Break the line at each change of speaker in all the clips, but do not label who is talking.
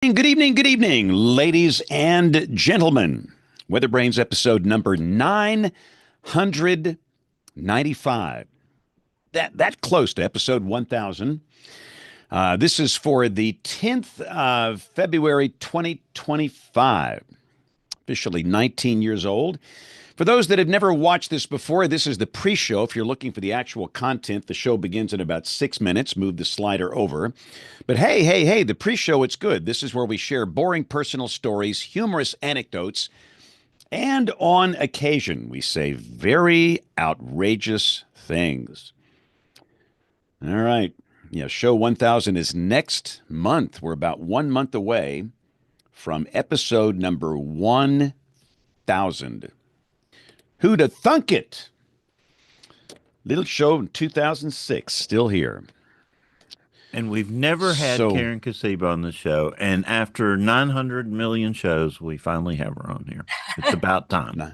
Good evening, ladies and gentlemen. WeatherBrains episode number 995. That close to episode 1000. This is for the 10th of February 2025. Officially 19 years old. For those that have never watched this before, this is the pre-show. If you're looking for the actual content, the show begins in about 6 minutes. Move the slider over. But hey, the pre-show, it's good. This is where we share boring personal stories, humorous anecdotes, and on occasion, we say very outrageous things. All right. Yeah, show 1000 is next month. We're about 1 month away from episode number 1000. Who'da thunk it? Little show in 2006, still here.
And we've never had Karen Kosiba on the show. And after 900 million shows, we finally have her on here. It's about time.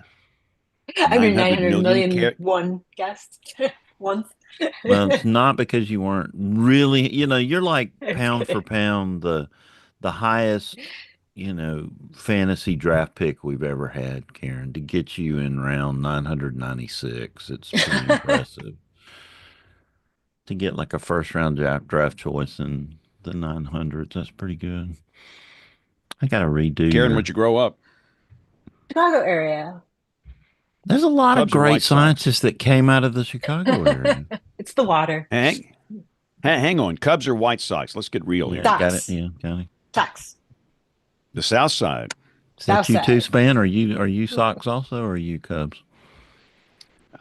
I mean, 900 million one guest once.
Well, it's not because you weren't really, you're like pound for pound the highest, fantasy draft pick we've ever had, Karen, to get you in round 996. It's pretty impressive. To get like a first round draft choice in the 900s, that's pretty good. I got to redo.
Karen, where'd you grow up?
Chicago area.
There's a lot of great scientists that came out of the Chicago area.
It's the water.
Hang on. Cubs or White Sox? Let's get real here.
Sox.
Got it. Yeah, got it.
Sox.
The South Side.
Is that you too, Span? Are you Sox also, or are you Cubs?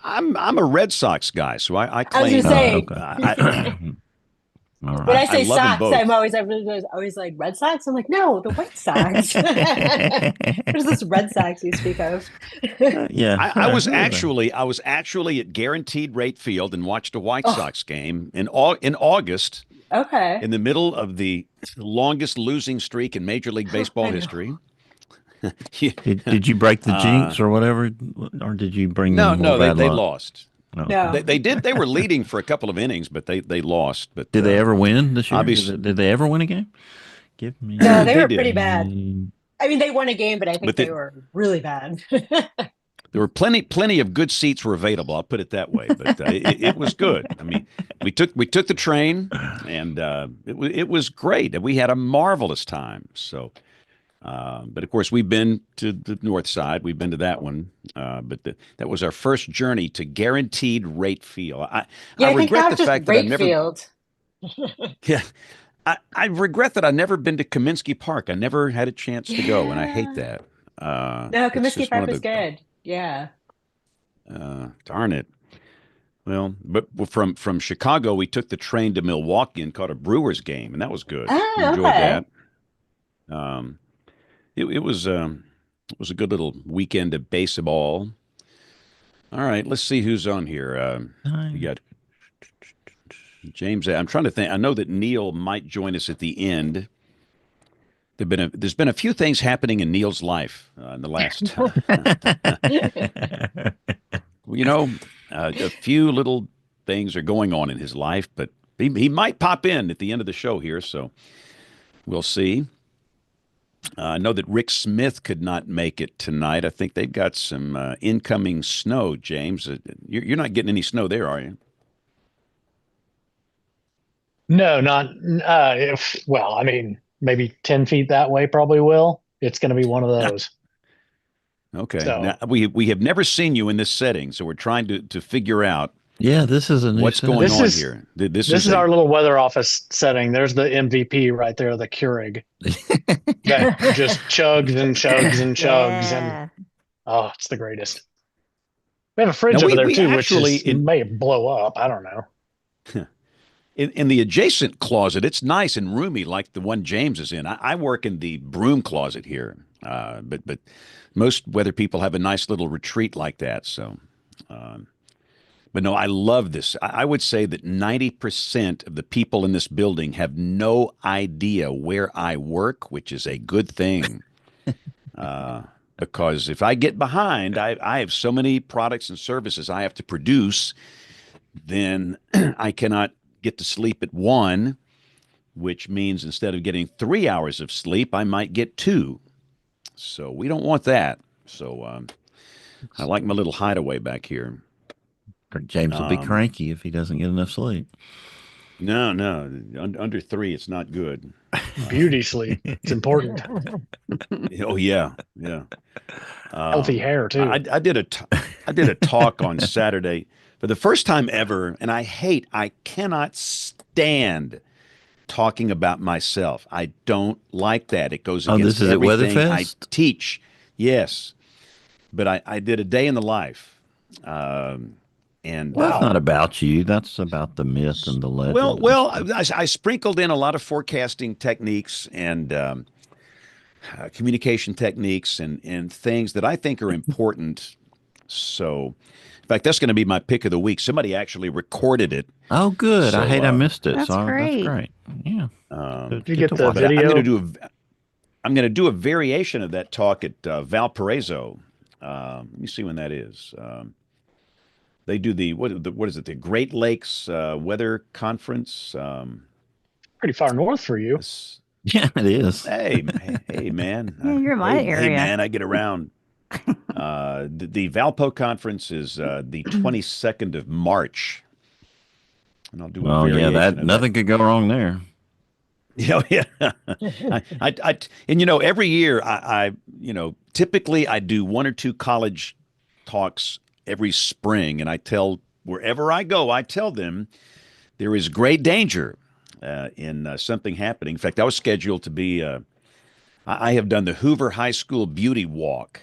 I'm a Red Sox guy, so I claim.
I was going to say.
Right.
When I say Sox, I'm always like Red Sox. I'm like, no, the White Sox. There's this Red Sox you speak of.
Yeah,
I was actually at Guaranteed Rate Field and watched a White Sox game in August.
Okay.
In the middle of the longest losing streak in Major League Baseball history.
Did you break the jinx or whatever, or did you bring them
No, they
luck?
lost.
No.
They did. They were leading for a couple of innings, but they lost. But
did they ever win this year?
Obviously,
did they ever win a game? Give me.
No, they were
did.
pretty bad. I mean, they won a game, but I think they were really bad.
There were plenty of good seats were available. I'll put it that way. But it was good. I mean, we took the train, and it was great. We had a marvelous time. So. But of course, we've been to the North Side. We've been to that one. But that was our first journey to Guaranteed Rate Field. I regret the fact that I've never.
Field.
Yeah, I regret that I've never been to Kaminsky Park. I never had a chance to go, and I hate that.
No, Kaminsky Park was good. Yeah.
Darn it. Well, but from Chicago, we took the train to Milwaukee and caught a Brewers game, and that was good.
Oh,
Enjoyed
okay.
that. It was a good little weekend of baseball. All right, let's see who's on here. You got James. I'm trying to think. I know that Neil might join us at the end. There's been a few things happening in Neil's life in the last. A few little things are going on in his life, but he might pop in at the end of the show here, so we'll see. I know that Rick Smith could not make it tonight. I think they've got some incoming snow, James. You're not getting any snow there, are you?
No, not. Well, I mean, maybe 10 feet that way probably will. It's going to be one of those.
Okay.
So,
now, we have never seen you in this setting, so we're trying to figure out.
Yeah, this is a new
what's going on here.
This is our little weather office setting. There's the MVP right there, the Keurig, that just chugs and chugs and chugs, and it's the greatest. We have a fridge over there too, which may blow up. I don't know.
In the adjacent closet, it's nice and roomy, like the one James is in. I work in the broom closet here, but most weather people have a nice little retreat like that. So. But no, I love this. I would say that 90% of the people in this building have no idea where I work, which is a good thing. Because if I get behind, I have so many products and services I have to produce, then I cannot get to sleep at 1. which means instead of getting 3 hours of sleep, I might get 2. So we don't want that. So I like my little hideaway back here.
James will be cranky if he doesn't get enough sleep.
No, under 3, it's not good.
Beauty sleep. It's important.
Oh yeah.
Healthy hair too.
I did a talk on Saturday for the first time ever, and I cannot stand talking about myself. I don't like that. It goes against
this is
everything
at
I
WeatherFest?
teach. Yes, but I did a day in the life, and
Well, that's not about you. That's about the myth and the legend.
well, I sprinkled in a lot of forecasting techniques and communication techniques and things that I think are important. So, in fact, that's going to be my pick of the week. Somebody actually recorded it.
Oh, good.
So,
I hate I missed it.
That's
so
great.
That's great. Yeah.
Did you get the
but I'm
video?
going to do a variation of that talk at Valparaiso. Let me see when that is. They do what is it? The Great Lakes Weather Conference.
Pretty far north for you.
Yeah, it is.
Hey, man.
Yeah, you're in my
Hey,
area.
man, I get around. The Valpo conference is the 22nd of March, and I'll do a variation of
nothing could go wrong there.
Yeah. And every year I typically I do 1 or 2 college talks every spring, and I tell wherever I go, I tell them there is great danger in something happening. In fact, I was scheduled to be. I have done the Hoover High School Beauty Walk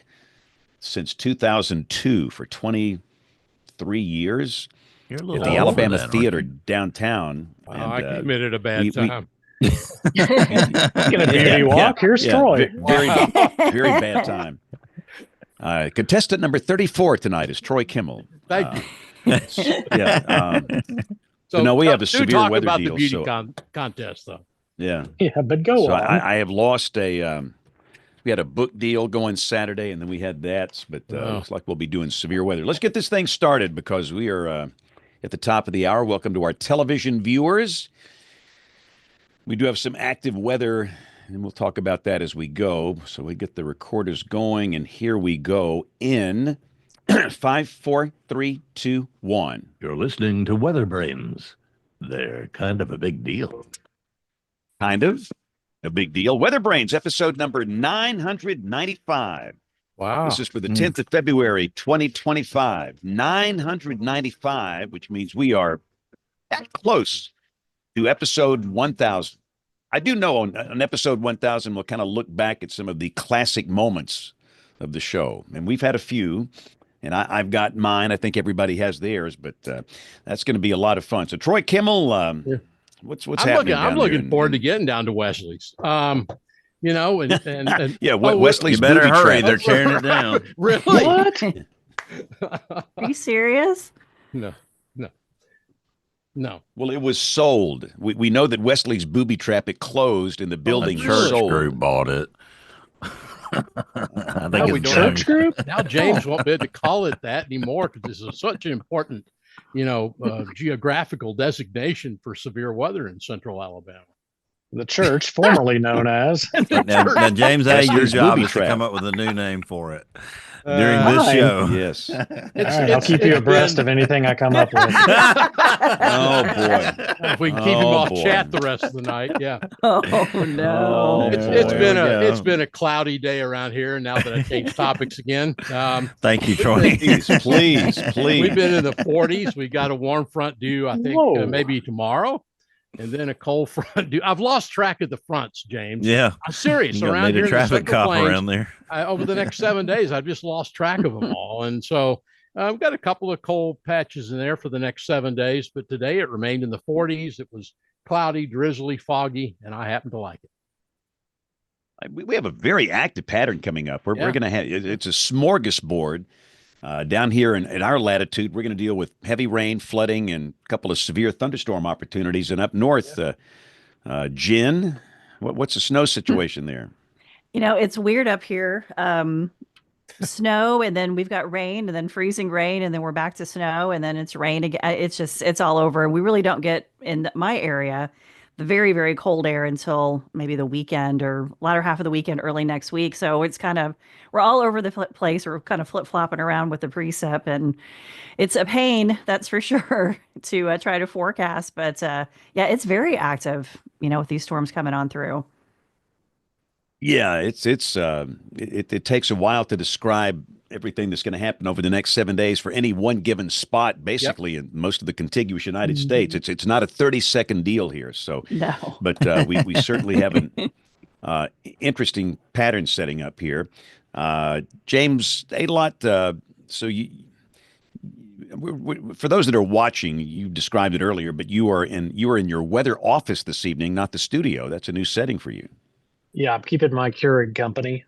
since 2002 for 23 years
You're a
at
little
the
over
Alabama
that, aren't
Theater
you?
downtown.
I committed a bad time.
Get a beauty walk. Here's Troy.
Very bad time. Contestant number 34 tonight is Troy Kimmel.
Thank you.
So no, we have a
do
severe
talk
weather
about
deal.
the beauty contest, though.
Yeah.
But go
So
on.
I have lost a. We had a book deal going Saturday, and then we had that. But looks like we'll be doing severe weather. Let's get this thing started because we are at the top of the hour. Welcome to our television viewers. We do have some active weather, and we'll talk about that as we go. So we get the recorders going, and here we go in 5, 4, 3, 2, 1.
You're listening to WeatherBrains. They're kind of a big deal.
Kind of a big deal. WeatherBrains, episode number 995.
Wow.
This is for the 10th of February, 2025. 995, which means we are that close to episode 1000. I do know on episode 1000, we'll kind of look back at some of the classic moments of the show. And we've had a few, and I've got mine. I think everybody has theirs, but that's going to be a lot of fun. So, Troy Kimmel, what's happening?
I'm looking forward to getting down to Wesley's. And
yeah, Wesley's
you better
booby
hurry.
trap.
They're tearing it down.
really?
What?
Are you serious?
No.
Well, it was sold. We know that Wesley's booby trap, it closed and the building
The church
sold.
group bought it. I
No,
think
we
it's
don't.
Church group?
Now James won't be able to call it that anymore because this is such an important, geographical designation for severe weather in central Alabama.
The church, formerly known as.
Now, James A., your
Wesley's
job
booby
is
trap.
to come up with a new name for it during this
Fine.
show.
Yes.
All right, I'll keep you abreast of anything I come up with.
Oh, boy.
If we can keep him
Oh,
off
boy.
chat the rest of the night, yeah.
Oh no.
Oh,
It's
boy.
been a cloudy day around here. Now that I changed topics again,
Thank you, Troy.
Please.
we've been in the 40s. We got a warm front due, I think,
Whoa.
maybe tomorrow, and then a cold front due. I've lost track of the fronts, James.
Yeah.
I'm serious.
You
Around
need
here
a
in the
traffic
Central
cop
Plains,
around there.
over the next 7 days, I've just lost track of them all. And so we've got a couple of cold patches in there for the next 7 days. But today it remained in the 40s. It was cloudy, drizzly, foggy, and I happen to like it.
We have a very active pattern coming up. We're
Yeah.
going to have it's a smorgasbord down here in our latitude. We're going to deal with heavy rain, flooding, and a couple of severe thunderstorm opportunities. And up north, Jen, what's the snow situation there?
It's weird up here. Snow, and then we've got rain, and then freezing rain, and then we're back to snow, and then it's rain again. It's all over. We really don't get in my area the very, very cold air until maybe the weekend or latter half of the weekend, early next week. So it's kind of, we're all over the place. We're kind of flip flopping around with the precip, and it's a pain, that's for sure, to try to forecast. But yeah, it's very active, with these storms coming on through.
Yeah, it takes a while to describe everything that's going to happen over the next 7 days for any one given spot, basically in most of the contiguous United States. It's not a 30-second deal here. So,
No.
but we certainly have an interesting pattern setting up here. James, a lot. So for those that are watching, you described it earlier, but you are in your weather office this evening, not the studio. That's a new setting for you.
Yeah, I'm keeping my Keurig company.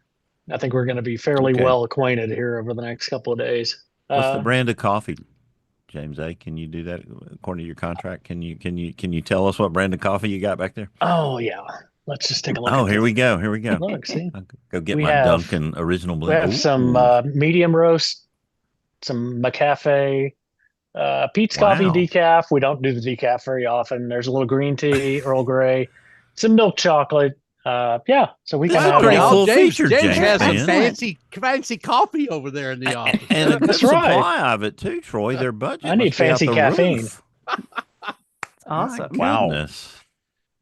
I think we're going to be fairly well acquainted here over the next couple of days.
What's the brand of coffee, James A? Can you do that according to your contract? Can you tell us what brand of coffee you got back there?
Oh yeah, let's just take a look.
Oh, here we go. Here we go.
Look, see,
I'll go get my Dunkin' original blend.
We have some medium roast, some McCafe, Pete's Coffee decaf. We don't do the decaf very often. There's a little green tea, Earl Grey, some milk chocolate. Yeah, so we can have
pretty full feature.
James has some
man.
fancy coffee over there in the office.
And a good supply of it too, Troy. Their budget.
I need fancy caffeine.
Awesome.
Wow.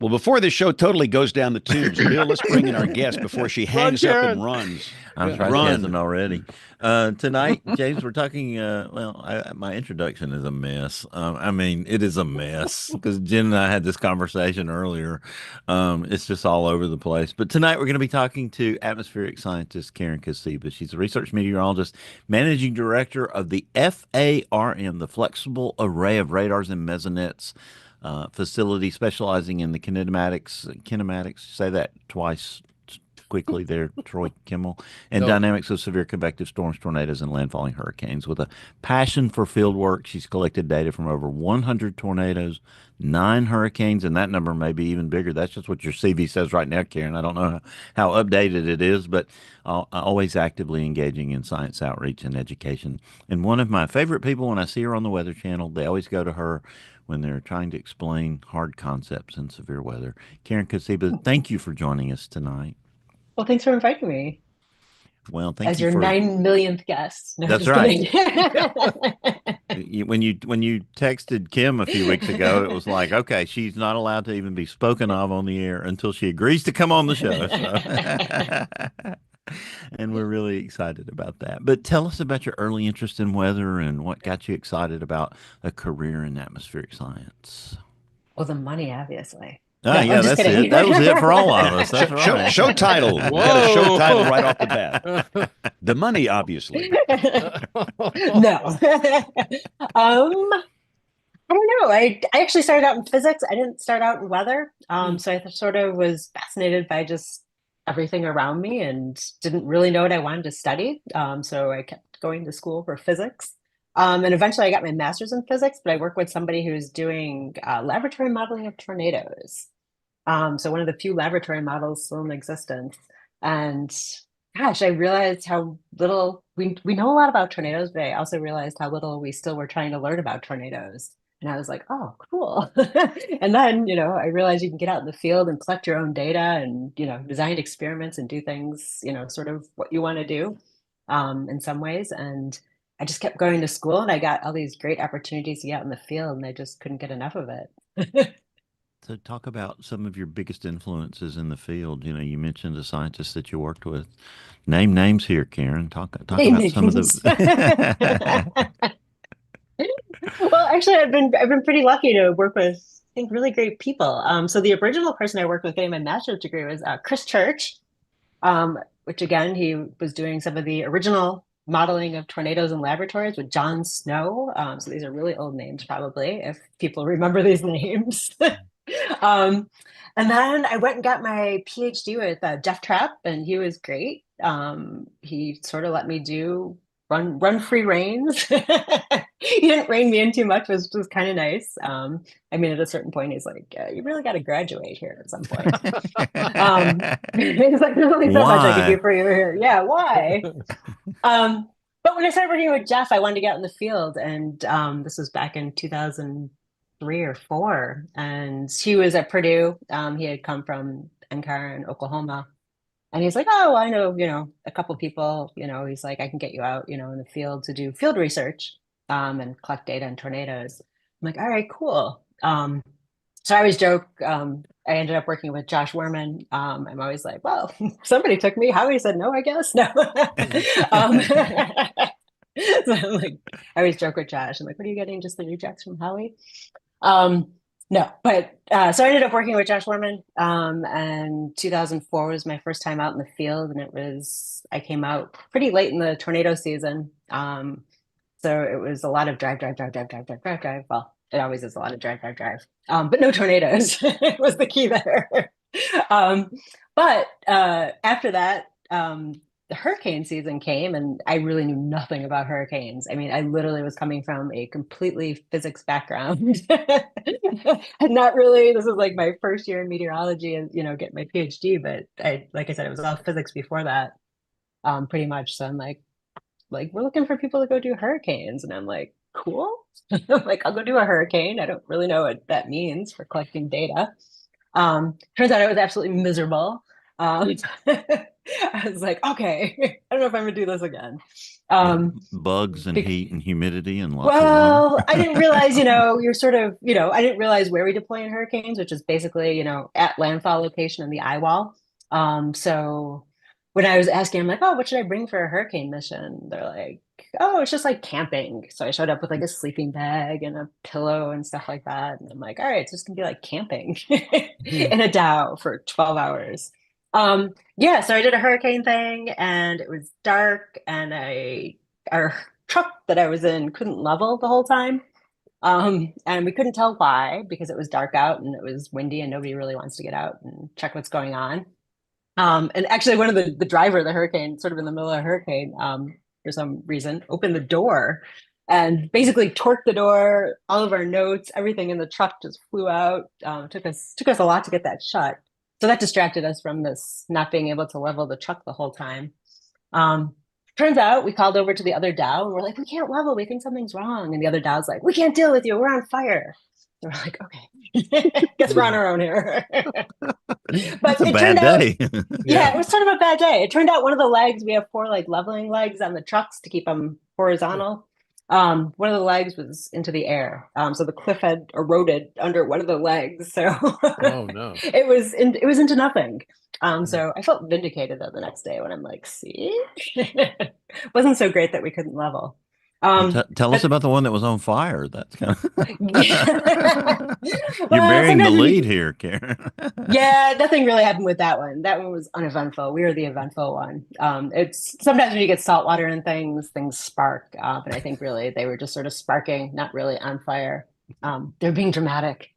Well, before this show totally goes down the tubes, Bill, let's bring in our guest before she hangs up and runs.
I'm trying already. Tonight, James, we're talking. My introduction is a mess. I mean, it is a mess because Jen and I had this conversation earlier. It's just all over the place. But tonight, we're going to be talking to atmospheric scientist Karen Kosiba. She's a research meteorologist, managing director of the FARM, the Flexible Array of Radars and Measurements facility specializing in the kinematics, say that twice quickly there, Troy Kimmel, and dynamics of severe convective storms, tornadoes, and landfalling hurricanes. With a passion for field work, she's collected data from over 100 tornadoes, 9 hurricanes, and that number may be even bigger. That's just what your CV says right now, Karen. I don't know how updated it is, but always actively engaging in science outreach and education. And one of my favorite people, when I see her on the Weather Channel, they always go to her when they're trying to explain hard concepts in severe weather. Karen Kosiba, thank you for joining us tonight.
Well, thanks for inviting me.
Well, thank
you. As
you
your
for
9 millionth guest. No,
that's right. When you texted Kim a few weeks ago, it was like, okay, she's not allowed to even be spoken of on the air until she agrees to come on the show. So. And we're really excited about that. But tell us about your early interest in weather and what got you excited about a career in atmospheric science.
Well, the money, obviously.
Yeah, that's it. That was it for all of us. That's right.
Show title. We got a show title right off the bat. The money, obviously.
No. I don't know. I actually started out in physics. I didn't start out in weather. So I sort of was fascinated by just everything around me and didn't really know what I wanted to study. So I kept going to school for physics. And eventually I got my master's in physics, but I work with somebody who's doing laboratory modeling of tornadoes. So one of the few laboratory models still in existence. And gosh, I realized how little we know a lot about tornadoes, but I also realized how little we still were trying to learn about tornadoes. And I was like, oh, cool. And then, I realized you can get out in the field and collect your own data and, design experiments and do things, sort of what you want to do in some ways. And I just kept going to school and I got all these great opportunities to get out in the field and I just couldn't get enough of it.
So talk about some of your biggest influences in the field. You mentioned a scientist that you worked with. Name names here, Karen. Talk about some of the...
Well, actually, I've been pretty lucky to work with, I think, really great people. So the original person I worked with getting my master's degree was Chris Church, which again, he was doing some of the original modeling of tornadoes in laboratories with John Snow. So these are really old names, probably, if people remember these names. And then I went and got my PhD with Jeff Trapp, and he was great. He sort of let me run free reins. He didn't rein me in too much, which was kind of nice. I mean, at a certain point, he's like, you really got to graduate here at some point. He's like, there's only so much I can do for you here. Yeah, why? But when I started working with Jeff, I wanted to get out in the field. And this was back in 2000, 3 or 4, and he was at Purdue. He had come from NCAR in Oklahoma, and he's like, "Oh, I know, a couple people. He's like, I can get you out, in the field to do field research, and collect data on tornadoes." I'm like, "All right, cool." So I always joke. I ended up working with Josh Werman. I'm always like, "Well, somebody took me." Howie said, "No, I guess no." So I'm like, I always joke with Josh. I'm like, "What are you getting? Just the rejects from Howie?" No, but so I ended up working with Josh Werman, and 2004 was my first time out in the field, and I came out pretty late in the tornado season. So it was a lot of drive, drive, drive, drive, drive, drive, drive, drive. Well, it always is a lot of drive, drive, drive, but no tornadoes was the key there. But after that, the hurricane season came, and I really knew nothing about hurricanes. I mean, I literally was coming from a completely physics background. And not really, this was like my first year in meteorology and, get my PhD, but like I said, it was all physics before that, pretty much. So I'm like, we're looking for people to go do hurricanes. And I'm like, cool. I'm like, I'll go do a hurricane. I don't really know what that means for collecting data. Turns out I was absolutely miserable. I was like, okay, I don't know if I'm gonna do this again.
Bugs and heat and humidity and lots of
Well,
water.
I didn't realize, you're sort of, I didn't realize where we deploy in hurricanes, which is basically, at landfall location in the eye wall. So when I was asking, I'm like, "Oh, what should I bring for a hurricane mission?" They're like, "Oh, it's just like camping." So I showed up with like a sleeping bag and a pillow and stuff like that. And I'm like, "All right, it's just gonna be like camping in a Dow for 12 hours." Yeah, so I did a hurricane thing, and it was dark, and our truck that I was in couldn't level the whole time. And we couldn't tell why, because it was dark out and it was windy and nobody really wants to get out and check what's going on. And actually, one of the driver of the hurricane, sort of in the middle of a hurricane, for some reason, opened the door and basically torqued the door. All of our notes, everything in the truck just flew out. Took us a lot to get that shut. So that distracted us from this not being able to level the truck the whole time. Turns out we called over to the other Dow and we're like, "We can't level. We think something's wrong." And the other Dow's like, "We can't deal with you. We're on fire." So we're like, "Okay, guess we're on our own here." But
That's a
it
bad
turned out,
day.
yeah, it was sort of a bad day. It turned out one of the legs, we have 4 like leveling legs on the trucks to keep them horizontal. One of the legs was into the air. So the cliff had eroded under one of the legs. So
Oh no.
it was into nothing. So I felt vindicated though the next day when I'm like, "See, wasn't so great that we couldn't level."
Tell us
But
about the one that was on fire. That's kind
yeah.
You're
Well,
burying the
sometimes
lead here, Karen.
yeah, nothing really happened with that one. That one was uneventful. We were the eventful one. It's sometimes when you get salt water and things spark. But I think really they were just sort of sparking, not really on fire. They're being dramatic.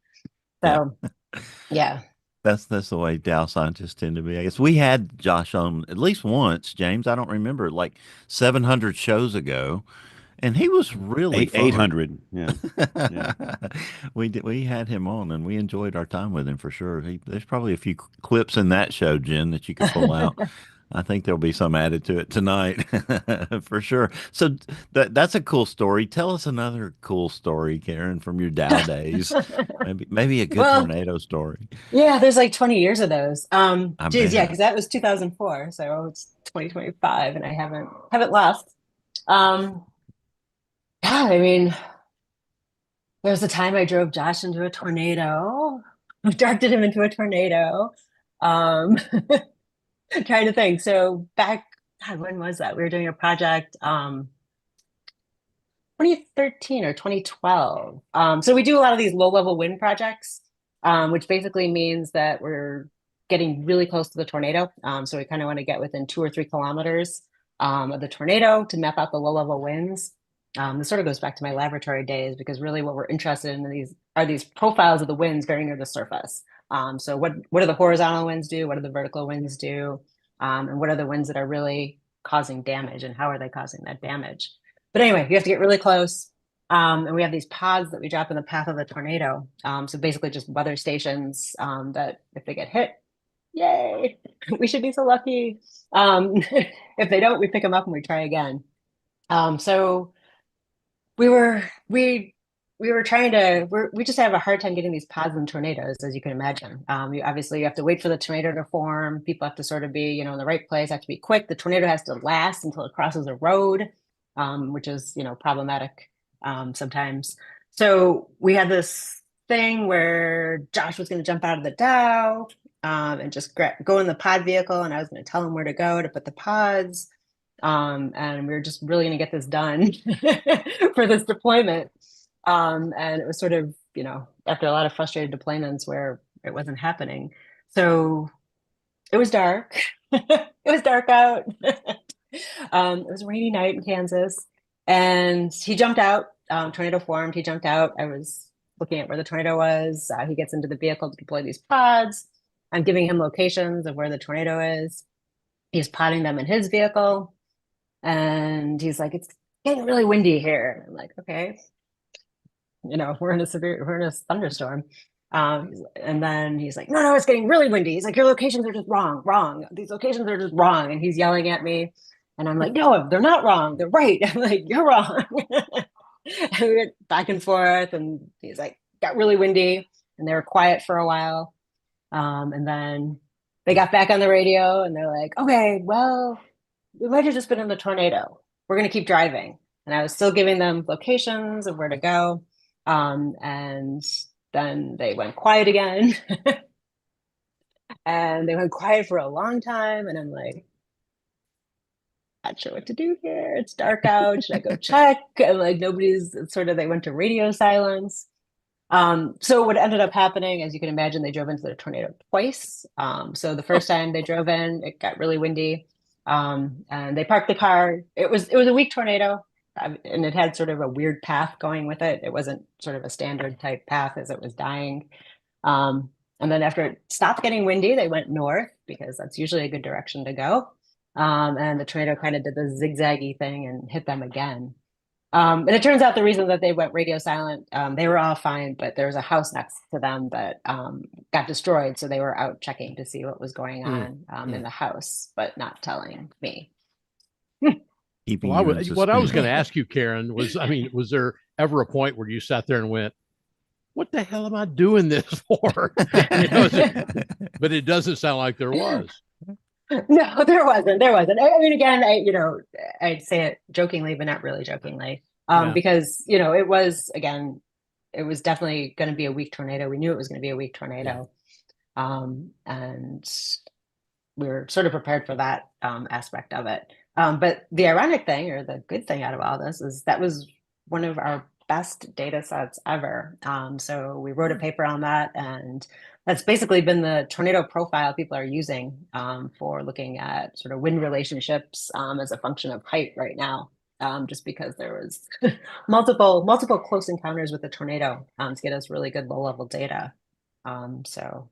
Yeah.
So yeah.
That's the way Dow scientists tend to be. I guess we had Josh on at least once, James. I don't remember, like 700 shows ago, and he was really fun.
800. Yeah. Yeah.
We had him on, and we enjoyed our time with him for sure. There's probably a few clips in that show, Jen, that you could pull out. I think there'll be some added to it tonight for sure. So that's a cool story. Tell us another cool story, Karen, from your Dow days. Maybe a good
Well,
tornado story.
yeah, there's like 20 years of those.
I
Geez, yeah,
bet.
because that was 2004, so it's 2025, and I haven't left. Um, yeah, I mean, there was a time I drove Josh into a tornado, directed him into a tornado. Um, trying to think. So back, God, when was that? We were doing a project, 2013 or 2012. So we do a lot of these low-level wind projects, which basically means that we're getting really close to the tornado. So we kind of want to get within 2 or 3 kilometers of the tornado to map out the low-level winds. This sort of goes back to my laboratory days, because really what we're interested in are these profiles of the winds very near the surface. So what do the horizontal winds do? What do the vertical winds do? And what are the winds that are really causing damage, and how are they causing that damage? But anyway, you have to get really close. And we have these pods that we drop in the path of the tornado. So basically just weather stations that if they get hit, yay, we should be so lucky. If they don't, we pick them up and we try again. So we we were trying to, we just have a hard time getting these pods and tornadoes, as you can imagine. You obviously you have to wait for the tornado to form. People have to sort of be, you know, in the right place, have to be quick. The tornado has to last until it crosses a road, which is, you know, problematic sometimes. So we had this thing where Josh was going to jump out of the Dow and just go in the pod vehicle, and I was going to tell him where to go to put the pods. And we were just really going to get this done for this deployment. And it was sort of, you know, after a lot of frustrated deployments where it wasn't happening. So it was dark. It was dark out. It was a rainy night in Kansas. And he jumped out. Tornado formed. He jumped out. I was looking at where the tornado was. He gets into the vehicle to deploy these pods. I'm giving him locations of where the tornado is. He's potting them in his vehicle. And he's like, it's getting really windy here. And I'm like, okay. You know, we're in a thunderstorm. And then he's like, no, it's getting really windy. He's like, your locations are just wrong. These locations are just wrong. And he's yelling at me. And I'm like, no, they're not wrong. They're right. I'm like, you're wrong. And we went back and forth. And he's like, got really windy. And they were quiet for a while. And then they got back on the radio and they're like, okay, well, we might have just been in the tornado. We're going to keep driving. And I was still giving them locations of where to go. And then they went quiet again. And they went quiet for a long time. And I'm like, not sure what to do here. It's dark out. Should I go check? And like nobody's they went to radio silence. So what ended up happening, as you can imagine, they drove into the tornado twice. So the first time they drove in, it got really windy. And they parked the car. It was a weak tornado. And it had sort of a weird path going with it. It wasn't sort of a standard type path as it was dying. And then after it stopped getting windy, they went north because that's usually a good direction to go. And the tornado kind of did the zigzaggy thing and hit them again. And it turns out the reason that they went radio silent, they were all fine, but there was a house next to them that got destroyed. So they were out checking to see what was going on in the house, but not telling me.
Well, what I was going to ask you, Karen, was, I mean, was there ever a point where you sat there and went, what the hell am I doing this for? You know, but it doesn't sound like there was.
No, there wasn't. I mean, again, I'd say it jokingly, but not really jokingly, because, you know, it was definitely going to be a weak tornado. We knew it was going to be a weak tornado. Yeah. And we were sort of prepared for that aspect of it. But the ironic thing, or the good thing out of all this, is that was one of our best data sets ever. So we wrote a paper on that, and that's basically been the tornado profile people are using for looking at sort of wind relationships as a function of height right now, just because there was multiple close encounters with the tornado to get us really good low-level data. So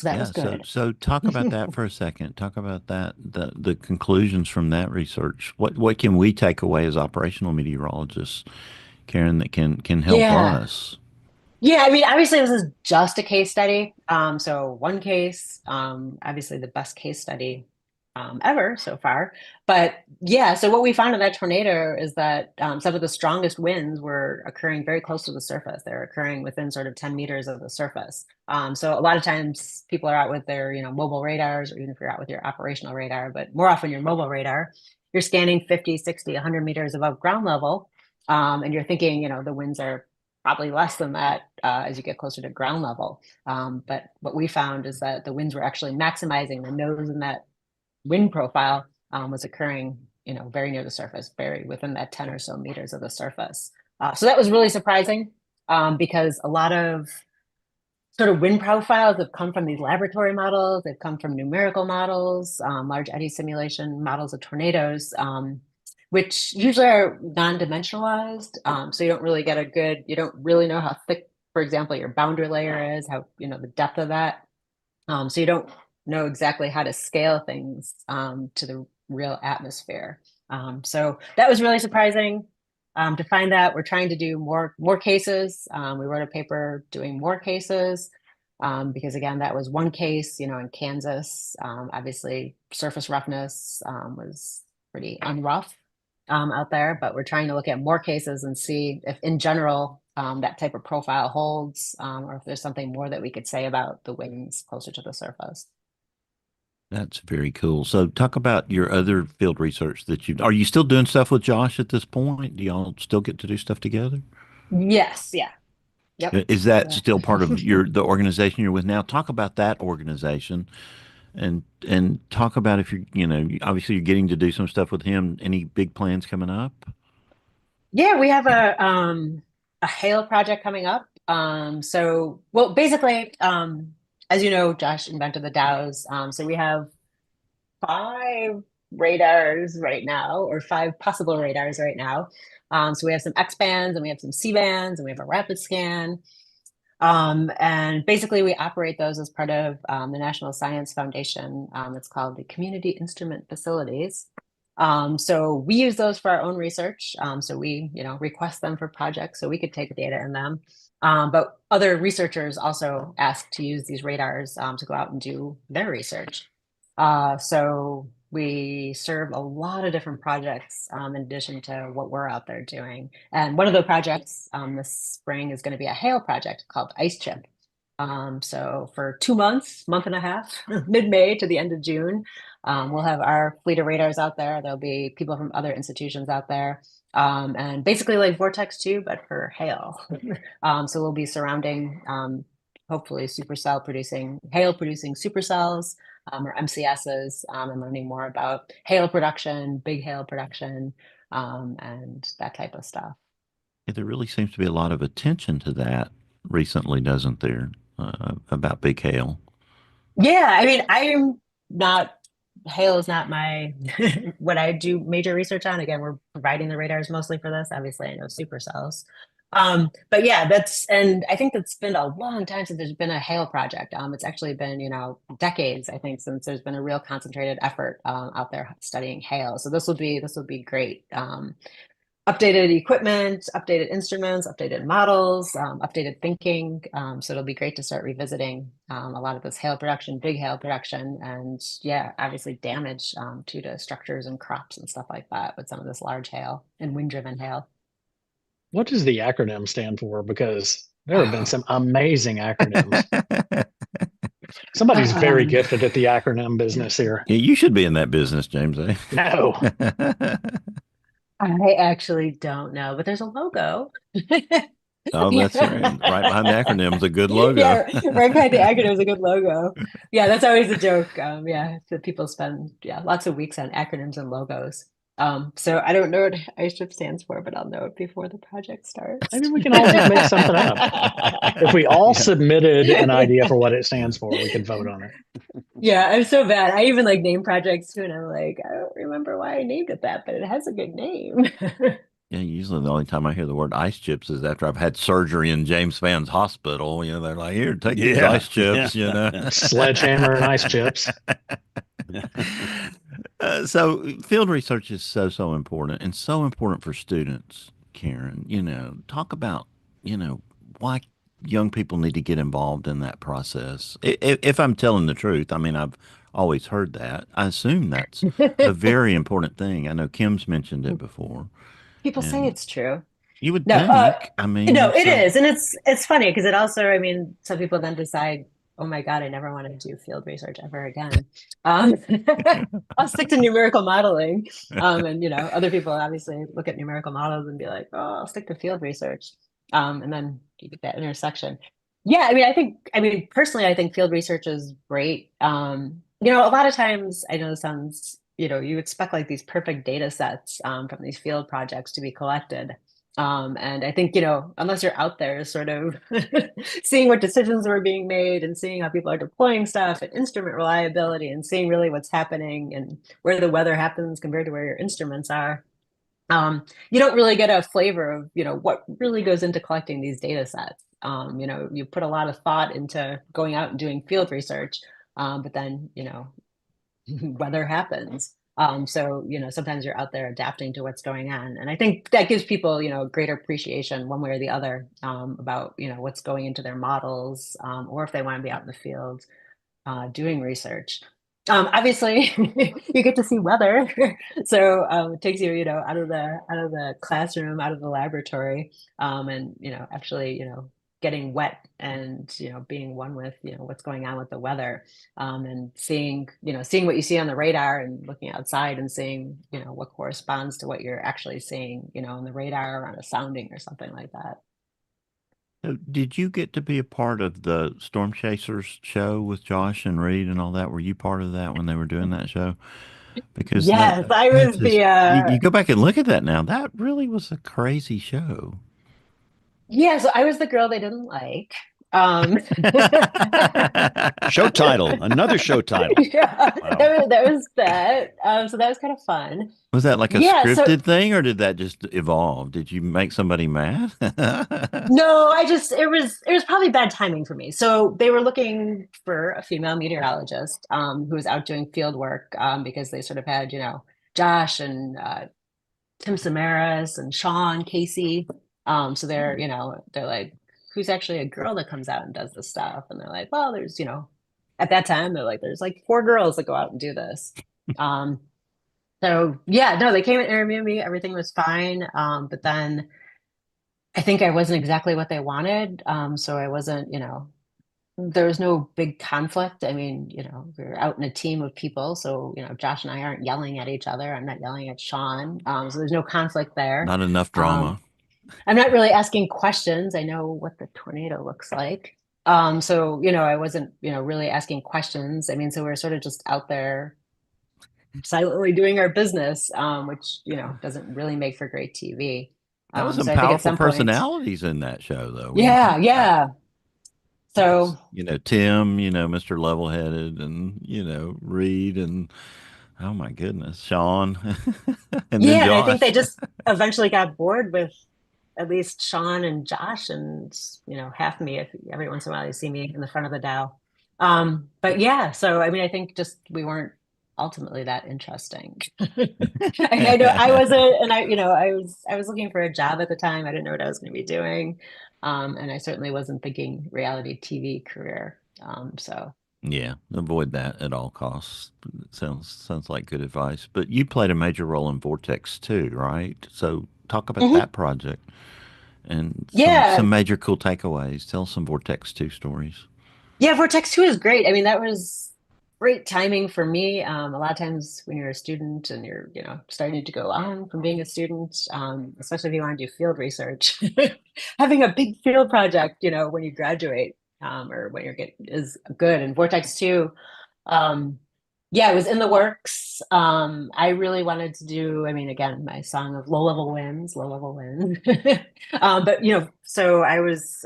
that was good.
So talk about that for a second. Talk about that, the conclusions from that research. What can we take away as operational meteorologists, Karen, that can help us?
Yeah, I mean, obviously this is just a case study. So one case, obviously the best case study ever so far. But yeah, so what we found in that tornado is that some of the strongest winds were occurring very close to the surface. They're occurring within sort of 10 meters of the surface. So a lot of times people are out with their, mobile radars, or even if you're out with your operational radar, but more often your mobile radar, you're scanning 50, 60, 100 meters above ground level. And you're thinking, the winds are probably less than that as you get closer to ground level. But what we found is that the winds were actually maximizing the nose in that wind profile was occurring, very near the surface, very within that 10 or so meters of the surface. So that was really surprising because a lot of sort of wind profiles have come from these laboratory models. They've come from numerical models, large eddy simulation models of tornadoes, which usually are non-dimensionalized. So you don't really get you don't really know how thick, for example, your boundary layer is, how, the depth of that. So you don't know exactly how to scale things to the real atmosphere. So that was really surprising to find that. We're trying to do more cases. We wrote a paper doing more cases because, again, that was one case, in Kansas. Obviously, surface roughness was pretty unrough. out there, but we're trying to look at more cases and see if in general that type of profile holds, or if there's something more that we could say about the winds closer to the surface.
That's very cool. So talk about your other field research that are you still doing stuff with Josh at this point? Do y'all still get to do stuff together?
Yes. Yeah. Yep.
Is that
Yeah.
still part of the organization you're with now? Talk about that organization and talk about if obviously you're getting to do some stuff with him. Any big plans coming up?
Yeah, we have a hail project coming up. So well, basically, as you know, Josh invented the Dows. So we have 5 radars right now, or 5 possible radars right now. So we have some X bands and we have some C bands and we have a rapid scan. And basically we operate those as part of the National Science Foundation. It's called the Community Instrument Facilities. So we use those for our own research. So we, request them for projects so we could take data in them. But other researchers also ask to use these radars to go out and do their research. So we serve a lot of different projects in addition to what we're out there doing. And one of the projects this spring is going to be a hail project called Ice Chip. So for 2 months, month and a half, mid-May to the end of June, we'll have our fleet of radars out there. There'll be people from other institutions out there. And basically like Vortex 2, but for hail. So we'll be surrounding hopefully hail producing supercells, or MCSs, and learning more about hail production, big hail production, and that type of stuff.
Yeah, there really seems to be a lot of attention to that recently, doesn't there, about big hail?
Yeah, I mean, hail is not my what I do major research on. Again, we're providing the radars mostly for this. Obviously, I know supercells. But yeah, and I think it's been a long time since there's been a hail project. It's actually been, decades, I think, since there's been a real concentrated effort out there studying hail. So this will be great. Updated equipment, updated instruments, updated models, updated thinking. So it'll be great to start revisiting a lot of this hail production, big hail production, and yeah, obviously damage to the structures and crops and stuff like that with some of this large hail and wind-driven hail.
What does the acronym stand for? Because there have been some amazing acronyms. Somebody's very gifted at the acronym business here.
Yeah, you should be in that business, James.
No.
I actually don't know, but there's a logo.
Oh, that's right. Right behind the acronym is a good logo.
Yeah, right behind the acronym is a good logo. Yeah, that's always a joke. Yeah, that people spend lots of weeks on acronyms and logos. So I don't know what ISHIP stands for, but I'll know it before the project starts.
Maybe we can all just make something up. If we all submitted an idea for what it stands for, we could vote on it.
Yeah, I'm so bad. I even like name projects too, and I'm like, I don't remember why I named it that, but it has a good name.
Yeah, usually the only time I hear the word ice chips is after I've had surgery in James Fann's hospital. They're like, here, take these ice chips,
Sledgehammer and ice chips.
So field research is so important and so important for students, Karen. Talk about, why young people need to get involved in that process. If I'm telling the truth, I mean, I've always heard that. I assume that's a very important thing. I know Kim's mentioned it before.
People say it's true.
You would think. I mean,
no, it is, and it's funny because it also, I mean, some people then decide, oh my God, I never want to do field research ever again. I'll stick to numerical modeling. And other people obviously look at numerical models and be like, oh, I'll stick to field research. And then you get that intersection. Yeah, I mean, personally, I think field research is great. A lot of times, I know this sounds, you expect like these perfect data sets from these field projects to be collected. And I think, unless you're out there sort of seeing what decisions were being made and seeing how people are deploying stuff and instrument reliability and seeing really what's happening and where the weather happens compared to where your instruments are, you don't really get a flavor of, what really goes into collecting these data sets. You put a lot of thought into going out and doing field research, but then, weather happens. So, sometimes you're out there adapting to what's going on. And I think that gives people, greater appreciation one way or the other about, what's going into their models, or if they want to be out in the field doing research. Obviously, you get to see weather, so it takes you, out of the classroom, out of the laboratory, and actually, getting wet and being one with what's going on with the weather, and seeing what you see on the radar and looking outside and seeing what corresponds to what you're actually seeing on the radar or on a sounding or something like that.
So did you get to be a part of the Storm Chasers show with Josh and Reed and all that? Were you part of that when they were doing that show? Because
Yes, I
that
was the
just you go back and look at that now. That really was a crazy show.
yeah, so I was the girl they didn't like. Um,
Show title, another show title.
yeah,
Wow.
that was that. So that was kind of fun.
Was that like a
Yeah, so
scripted thing, or did that just evolve? Did you make somebody mad?
no, it was probably bad timing for me. So they were looking for a female meteorologist who was out doing field work because they sort of had, Josh and Tim Samaras and Sean Casey. So they're like, who's actually a girl that comes out and does this stuff? And they're like, well, at that time, they're like, there's like 4 girls that go out and do this. Um, so yeah, no, they came and interviewed me. Everything was fine. But then I think I wasn't exactly what they wanted. So I wasn't, there was no big conflict. I mean, we were out in a team of people. So, Josh and I aren't yelling at each other. I'm not yelling at Sean. So there's no conflict there.
Not enough
Um,
drama.
I'm not really asking questions. I know what the tornado looks like. So, I wasn't, really asking questions. I mean, so we're sort of just out there silently doing our business, which, doesn't really make for great TV.
That was some
So I think at
powerful
some point,
personalities in that show, though. When you
yeah,
think about it.
yeah. So
Tim, Mr. Level-headed, and Reed, and oh my goodness, Sean, and then
yeah, and I think they
Josh.
just eventually got bored with at least Sean and Josh and half me if every once in a while you see me in the front of the Dow. But yeah, so I mean I think just we weren't ultimately that interesting. I know I wasn't, and I was looking for a job at the time. I didn't know what I was going to be doing. And I certainly wasn't thinking reality TV career. So
Yeah, avoid that at all costs. Sounds like good advice. But you played a major role in Vortex too, right? So talk about
mhm.
that project and some
Yeah,
major cool takeaways. Tell some Vortex 2 stories.
yeah, Vortex 2 is great. I mean, that was great timing for me. A lot of times when you're a student and you're, starting to go on from being a student, especially if you want to do field research, having a big field project, when you graduate, or when you're get is good. And Vortex 2, um, yeah, it was in the works. I really wanted to do, I mean, again, my song of low level wins. But so I was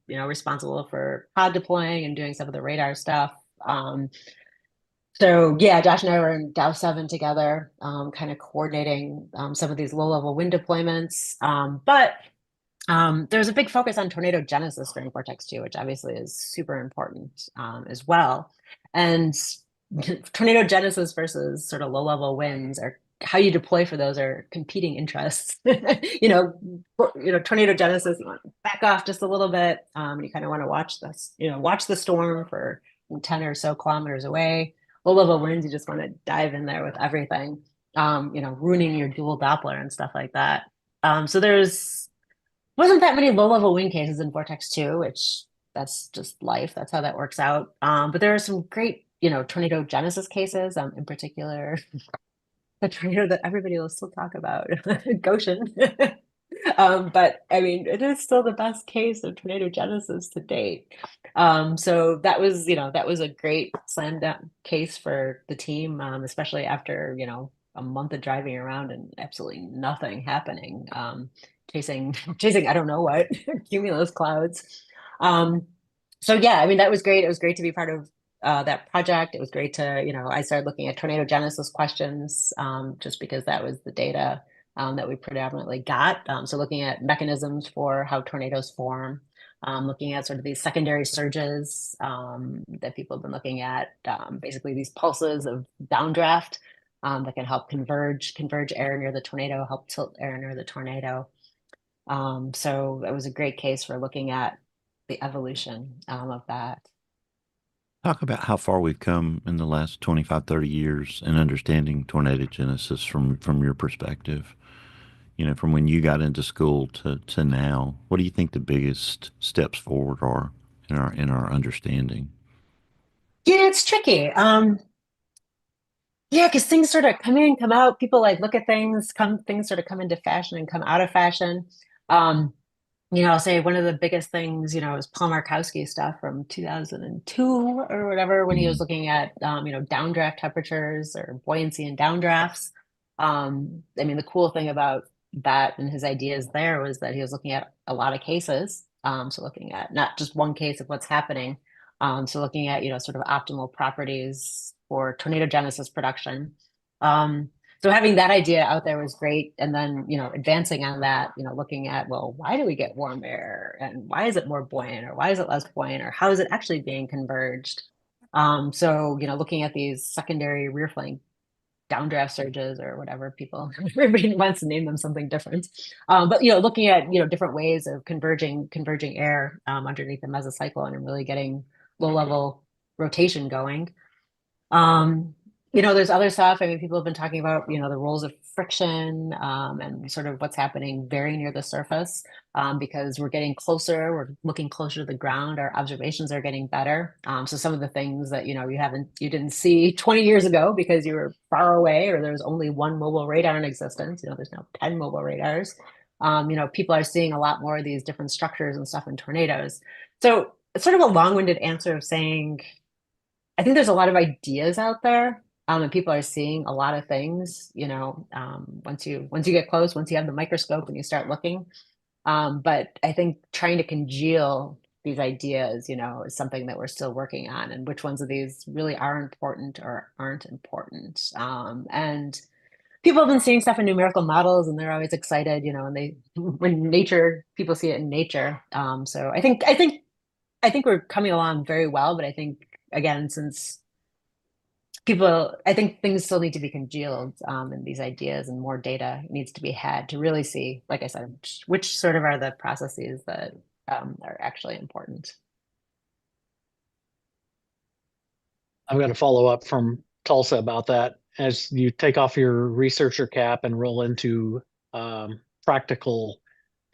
responsible for pod deploying and doing some of the radar stuff. So yeah, Josh and I were in Dow 7 together, kind of coordinating some of these low level wind deployments. But there was a big focus on tornado genesis during Vortex 2, which obviously is super important as well. And tornado genesis versus sort of low level winds are how you deploy for those are competing interests. Tornado genesis, you want to back off just a little bit. You kind of want to watch this, watch the storm for 10 or so kilometers away. Low level winds, you just want to dive in there with everything, ruining your dual Doppler and stuff like that. So there's wasn't that many low-level wind cases in Vortex 2, which that's just life. That's how that works out. But there are some great, tornado genesis cases, in particular, the tornado that everybody will still talk about, Goshen. But I mean, it is still the best case of tornado genesis to date. So that was a great slam dunk case for the team, especially after, a month of driving around and absolutely nothing happening. Chasing, I don't know what, cumulus clouds. So yeah, I mean, that was great. It was great to be part of that project. It was great to, I started looking at tornado genesis questions just because that was the data that we predominantly got. So looking at mechanisms for how tornadoes form, looking at sort of these secondary surges that people have been looking at, basically these pulses of downdraft that can help converge air near the tornado, help tilt air near the tornado. So it was a great case for looking at the evolution of that.
Talk about how far we've come in the last 25, 30 years in understanding tornado genesis from your perspective. From when you got into school to now. What do you think the biggest steps forward are in our understanding?
Yeah, it's tricky. Yeah, because things sort of come in, come out. People like look at things sort of come into fashion and come out of fashion. Um, I'll say one of the biggest things, is Paul Markowski stuff from 2002 or whatever, when he was
Mhm.
looking at, downdraft temperatures or buoyancy in downdrafts. I mean, the cool thing about that and his ideas there was that he was looking at a lot of cases. So looking at not just one case of what's happening. So looking at, sort of optimal properties for tornado genesis production. Um, so having that idea out there was great. And then, advancing on that, looking at, well, why do we get warm air and why is it more buoyant or why is it less buoyant or how is it actually being converged? So, looking at these secondary rear flank downdraft surges or whatever everybody wants to name them something different. But, looking at, different ways of converging air underneath the mesocyclone and really getting low level rotation going. Um, there's other stuff. I mean, people have been talking about, the roles of friction, and sort of what's happening very near the surface, because we're getting closer, we're looking closer to the ground, our observations are getting better. So some of the things that, you didn't see 20 years ago because you were far away or there was only one mobile radar in existence, there's now 10 mobile radars. People are seeing a lot more of these different structures and stuff in tornadoes. So it's sort of a long-winded answer of saying, I think there's a lot of ideas out there, and people are seeing a lot of things. Once you get close, once you have the microscope and you start looking. But I think trying to congeal these ideas, is something that we're still working on, and which ones of these really are important or aren't important. And people have been seeing stuff in numerical models, and they're always excited, and when people see it in nature. So I think we're coming along very well, but I think again, since I think things still need to be congealed, and these ideas and more data needs to be had to really see, like I said, which sort of are the processes that are actually important.
I'm going to follow up from Tulsa about that. As you take off your researcher cap and roll into practical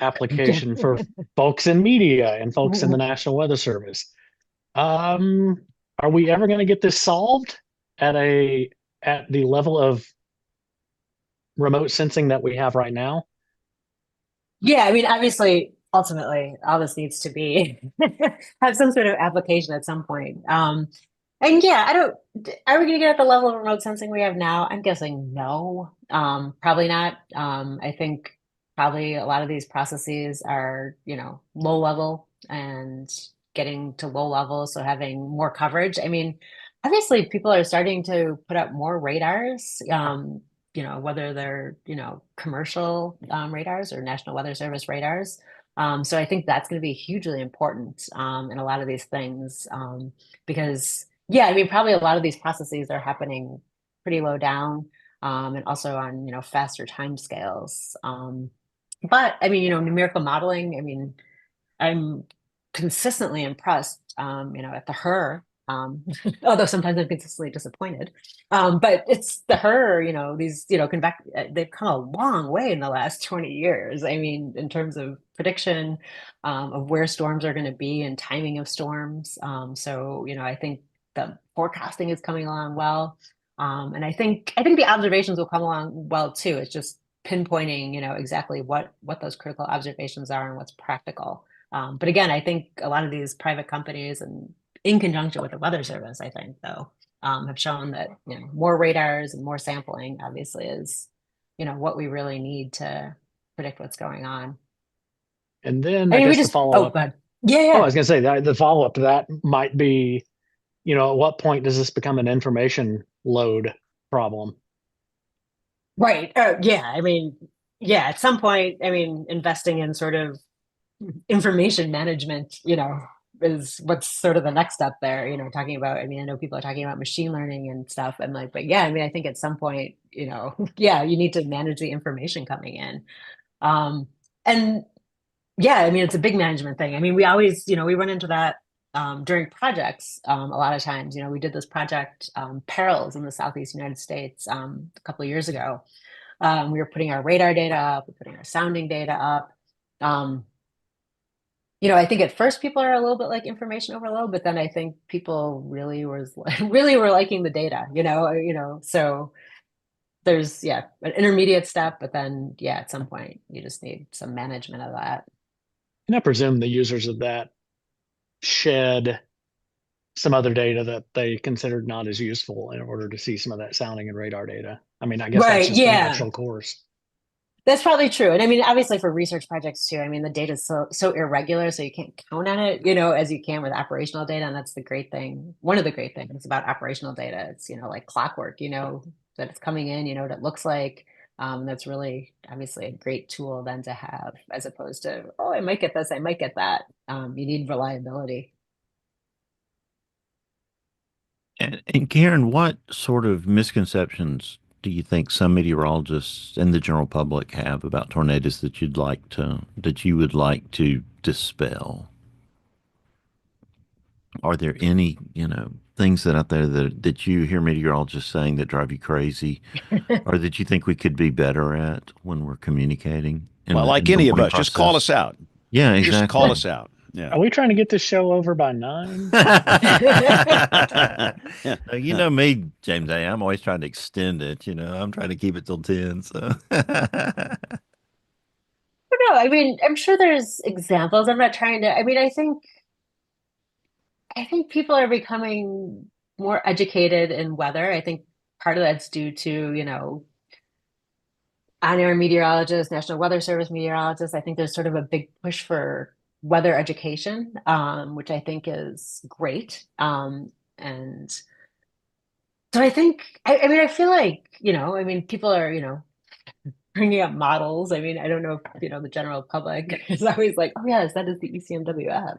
application for folks in media and folks in the National Weather Service, are we ever going to get this solved at the level of remote sensing that we have right now?
Yeah, I mean, obviously, ultimately, all this needs to be have some sort of application at some point. And yeah, I don't, are we going to get at the level of remote sensing we have now? I'm guessing no, probably not. I think probably a lot of these processes are, low level and getting to low level. So having more coverage. I mean, obviously people are starting to put up more radars, whether they're, commercial radars or National Weather Service radars. So I think that's going to be hugely important in a lot of these things, because yeah, I mean, probably a lot of these processes are happening pretty low down, and also on, faster time scales. But I mean, numerical modeling, I mean, I'm consistently impressed, at the her, although sometimes I'm consistently disappointed. But it's the her, these, they've come a long way in the last 20 years. I mean, in terms of prediction, of where storms are going to be and timing of storms. So, I think the forecasting is coming along well. And I think the observations will come along well too. It's just pinpointing, exactly what those critical observations are and what's practical. But again, I think a lot of these private companies and in conjunction with the Weather Service, I think though, have shown that, more radars and more sampling obviously is, what we really need to predict what's going on.
And then
I
I
mean,
guess the follow up.
go ahead. Yeah,
Oh, I
yeah.
was going to say that the follow up to that might be, at what point does this become an information load problem?
Right. Yeah. I mean, yeah, at some point, I mean, investing in sort of information management, is what's sort of the next step there, talking about, I mean, I know people are talking about machine learning and stuff. And like, but yeah, I mean, I think at some point, yeah, you need to manage the information coming in. And yeah, I mean, it's a big management thing. I mean, we always, we run into that during projects, a lot of times, we did this project, Perils in the Southeast United States, a couple of years ago. We were putting our radar data up, we're putting our sounding data up. I think at first people are a little bit like information overload, but then I think people really really were liking the data, so there's an intermediate step, but then at some point you just need some management of that.
And I presume the users of that shed some other data that they considered not as useful in order to see some of that sounding and radar data. I mean, I guess that's just the natural course.
That's probably true. And I mean, obviously for research projects too, I mean, the data is so irregular, so you can't count on it, as you can with operational data. And that's the great thing. One of the great things about operational data, it's, like clockwork, that it's coming in, what it looks like. That's really obviously a great tool then to have, as opposed to, oh, I might get this, I might get that. You need reliability.
And Karen, what sort of misconceptions do you think some meteorologists and the general public have about tornadoes that you would like to dispel? Are there any, things that out there that you hear meteorologists saying that drive you crazy, or that you think we could be better at when we're communicating?
Well, like any of us, just call us out.
Yeah, exactly.
Just call us out. Yeah.
Are we trying to get this show over by 9?
You know me, James A. I'm always trying to extend it. I'm trying to keep it till 10. So.
I don't know. I mean, I'm sure there's examples. I'm not trying to. I mean, I think people are becoming more educated in weather. I think part of that's due to, on-air meteorologists, National Weather Service meteorologists. I think there's sort of a big push for weather education, which I think is great. And so I think, I mean, I feel like, people are, bringing up models. I mean, I don't know if, the general public is always like, oh yes, that is the ECMWF.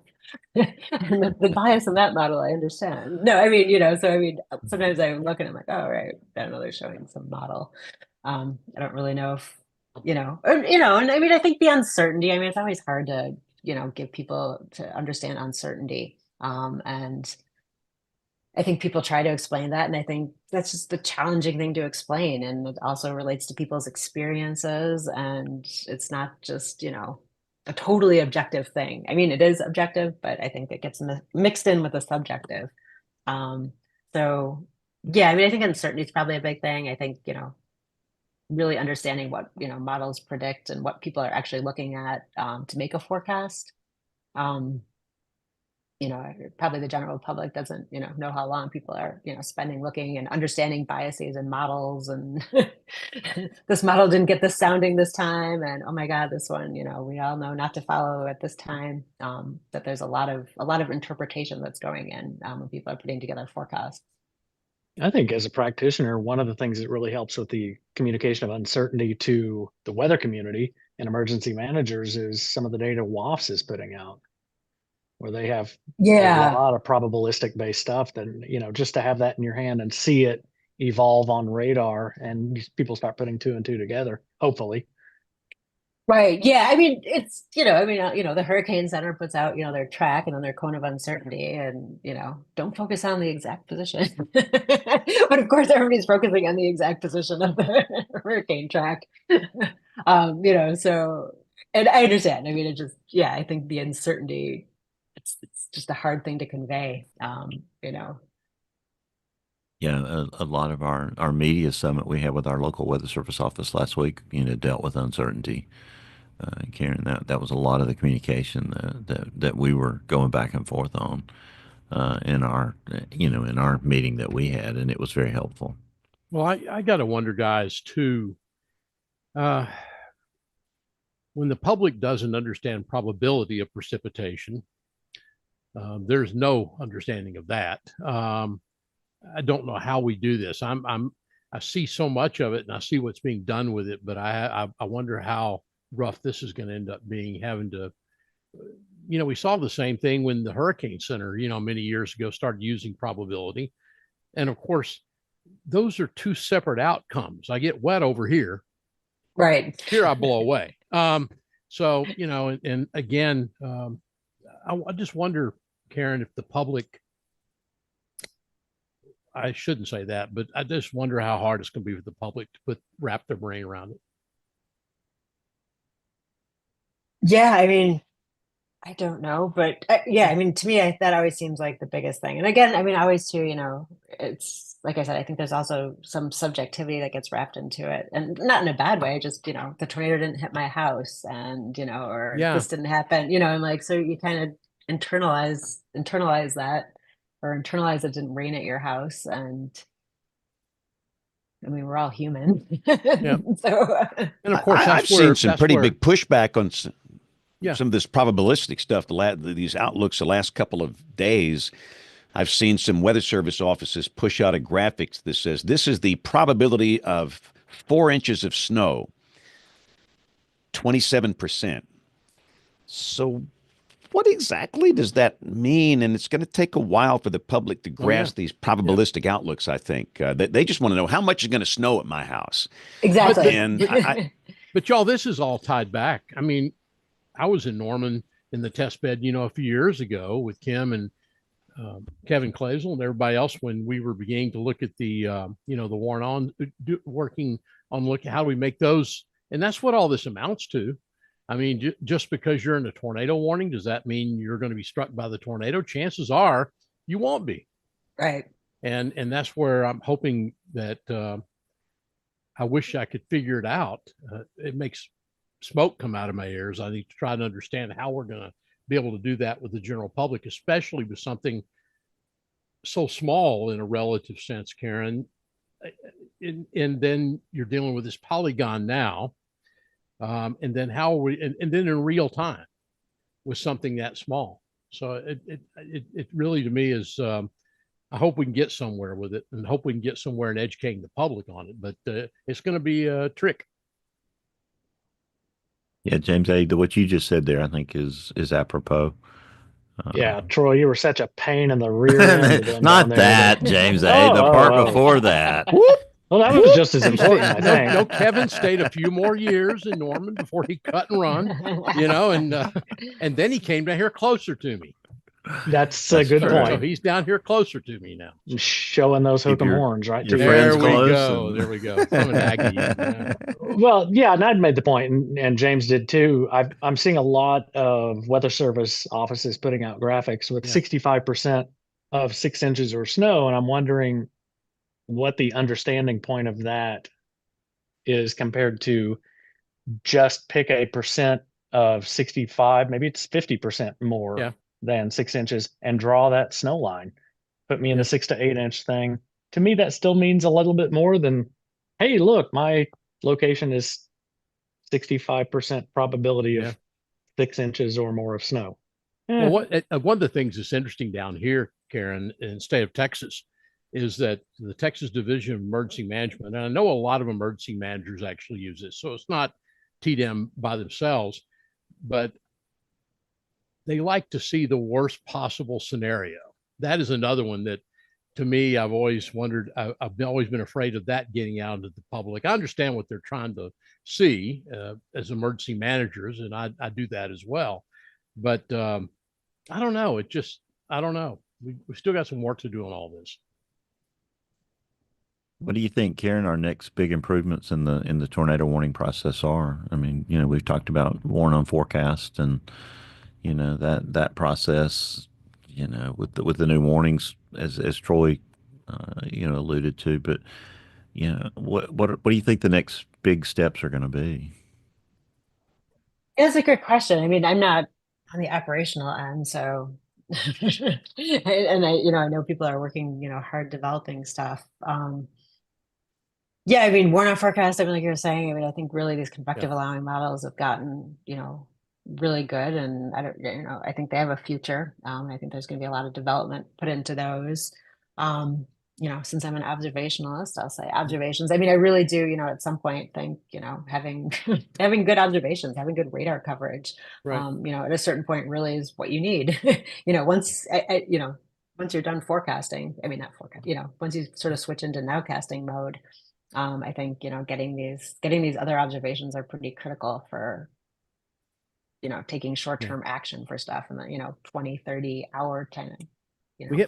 And the bias in that model, I understand. No, I mean, so I mean, sometimes I'm looking, I'm like, oh, right, I don't know, they're showing some model. I don't really know if, and I mean, I think the uncertainty, I mean, it's always hard to, give people to understand uncertainty. And I think people try to explain that. And I think that's just the challenging thing to explain. And it also relates to people's experiences. And it's not just, a totally objective thing. I mean, it is objective, but I think it gets mixed in with the subjective. So yeah, I mean, I think uncertainty is probably a big thing. I think, really understanding what, models predict and what people are actually looking at to make a forecast. Probably the general public doesn't, know how long people are, spending looking and understanding biases and models, and this model didn't get this sounding this time, and oh my God, this one, we all know not to follow at this time. That there's a lot of interpretation that's going in when people are putting together forecasts.
I think as a practitioner, one of the things that really helps with the communication of uncertainty to the weather community and emergency managers is some of the data WAFS is putting out, where they have a lot of probabilistic based stuff that, just to have that in your hand and see it evolve on radar, and people start putting 2 and 2 together, hopefully.
Right. Yeah. I mean, it's, the Hurricane Center puts out, their track and then their cone of uncertainty, and, don't focus on the exact position. But of course, everybody's focusing on the exact position of the hurricane track. So, and I understand. I mean, it just, I think the uncertainty, it's just a hard thing to convey,
Yeah, a lot of our media summit we had with our local weather service office last week, dealt with uncertainty. Karen, that was a lot of the communication that we were going back and forth on in our meeting that we had, and it was very helpful.
Well, I got to wonder, guys, too, when the public doesn't understand probability of precipitation, there's no understanding of that. I don't know how we do this. I see so much of it, and I see what's being done with it, but I wonder how rough this is going to end up being, having to, we saw the same thing when the Hurricane Center, many years ago started using probability. And of course, those are 2 separate outcomes. I get wet over here.
Right.
Here I blow away. So, and again, I just wonder, Karen, if the public, I shouldn't say that, but I just wonder how hard it's going to be for the public to wrap their brain around it.
Yeah, I mean, I don't know, but yeah, I mean, to me, that always seems like the biggest thing. And again, I mean, always too, it's like I said, I think there's also some subjectivity that gets wrapped into it, and not in a bad way. Just the tornado didn't hit my house, and or
Yeah.
this didn't happen. I'm like, so you kind of internalize that, or internalize it didn't rain at your house, and I mean, we're all human.
Yeah.
So,
and of course,
I've seen some pretty big pushback on some of this probabilistic stuff. These outlooks the last couple of days, I've seen some Weather Service offices push out a graphics that says this is the probability of 4 inches of snow, 27%. So what exactly does that mean? And it's going to take a while for the public to grasp these probabilistic outlooks, I think. They just want to know how much is going to snow at my house.
Exactly.
But y'all, this is all tied back. I mean, I was in Norman in the test bed, a few years ago with Kim and Kevin Clazel and everybody else when we were beginning to look at the, the working on how do we make those. And that's what all this amounts to. I mean, just because you're in a tornado warning, does that mean you're going to be struck by the tornado? Chances are you won't be.
Right.
And that's where I'm hoping that I wish I could figure it out. It makes smoke come out of my ears. I need to try to understand how we're going to be able to do that with the general public, especially with something so small in a relative sense, Karen. And then you're dealing with this polygon now. And then and then in real time with something that small. So it really to me is, I hope we can get somewhere with it, and hope we can get somewhere in educating the public on it, but it's going to be a trick.
Yeah, James A., what you just said there, I think is apropos.
Yeah, Troy, you were such a pain in the rear end.
Not that, James A., the part before that.
Well, that was just as important, I think.
No, Kevin stayed a few more years in Norman before he cut and run, and then he came down here closer to me.
That's a good point.
So he's down here closer to me now.
Showing those hook'em horns, right?
There we go. There we go. I'm an Aggie.
Well, yeah, and I'd made the point, and James did too. I'm seeing a lot of Weather Service offices putting out graphics with 65% of 6 inches or snow, and I'm wondering what the understanding point of that is compared to just pick a percent of 65, maybe it's 50% more than 6 inches, and draw that snow line. Put me in the 6 to 8 inch thing. To me, that still means a little bit more than, hey, look, my location is 65% probability of 6 inches or more of snow.
Well, one of the things that's interesting down here, Karen, in the state of Texas, is that the Texas Division of Emergency Management, and I know a lot of emergency managers actually use this, so it's not TDM by themselves, but they like to see the worst possible scenario. That is another one that, to me, I've always wondered, I've always been afraid of that getting out into the public. I understand what they're trying to see as emergency managers, and I do that as well. But I don't know. I don't know. We still got some work to do on all this.
What do you think, Karen, our next big improvements in the tornado warning process are? I mean, we've talked about warn on forecast and, that process, with the new warnings as Troy, alluded to, but, what do you think the next big steps are going to be?
It's a good question. I mean, I'm not on the operational end, so and I know people are working, hard developing stuff. Yeah, I mean, warn on forecast, I mean, like you were saying, I mean, I think really these convective allowing models have gotten, really good, and I think they have a future. I think there's going to be a lot of development put into those. Since I'm an observationalist, I'll say observations. I mean, I really do, at some point think, having having good observations, having good radar coverage,
right.
At a certain point really is what you need. Once once you're done forecasting, I mean, not forecast, once you sort of switch into nowcasting mode, I think, getting these other observations are pretty critical for taking short-term action for stuff in the, 20, 30 hour kind of,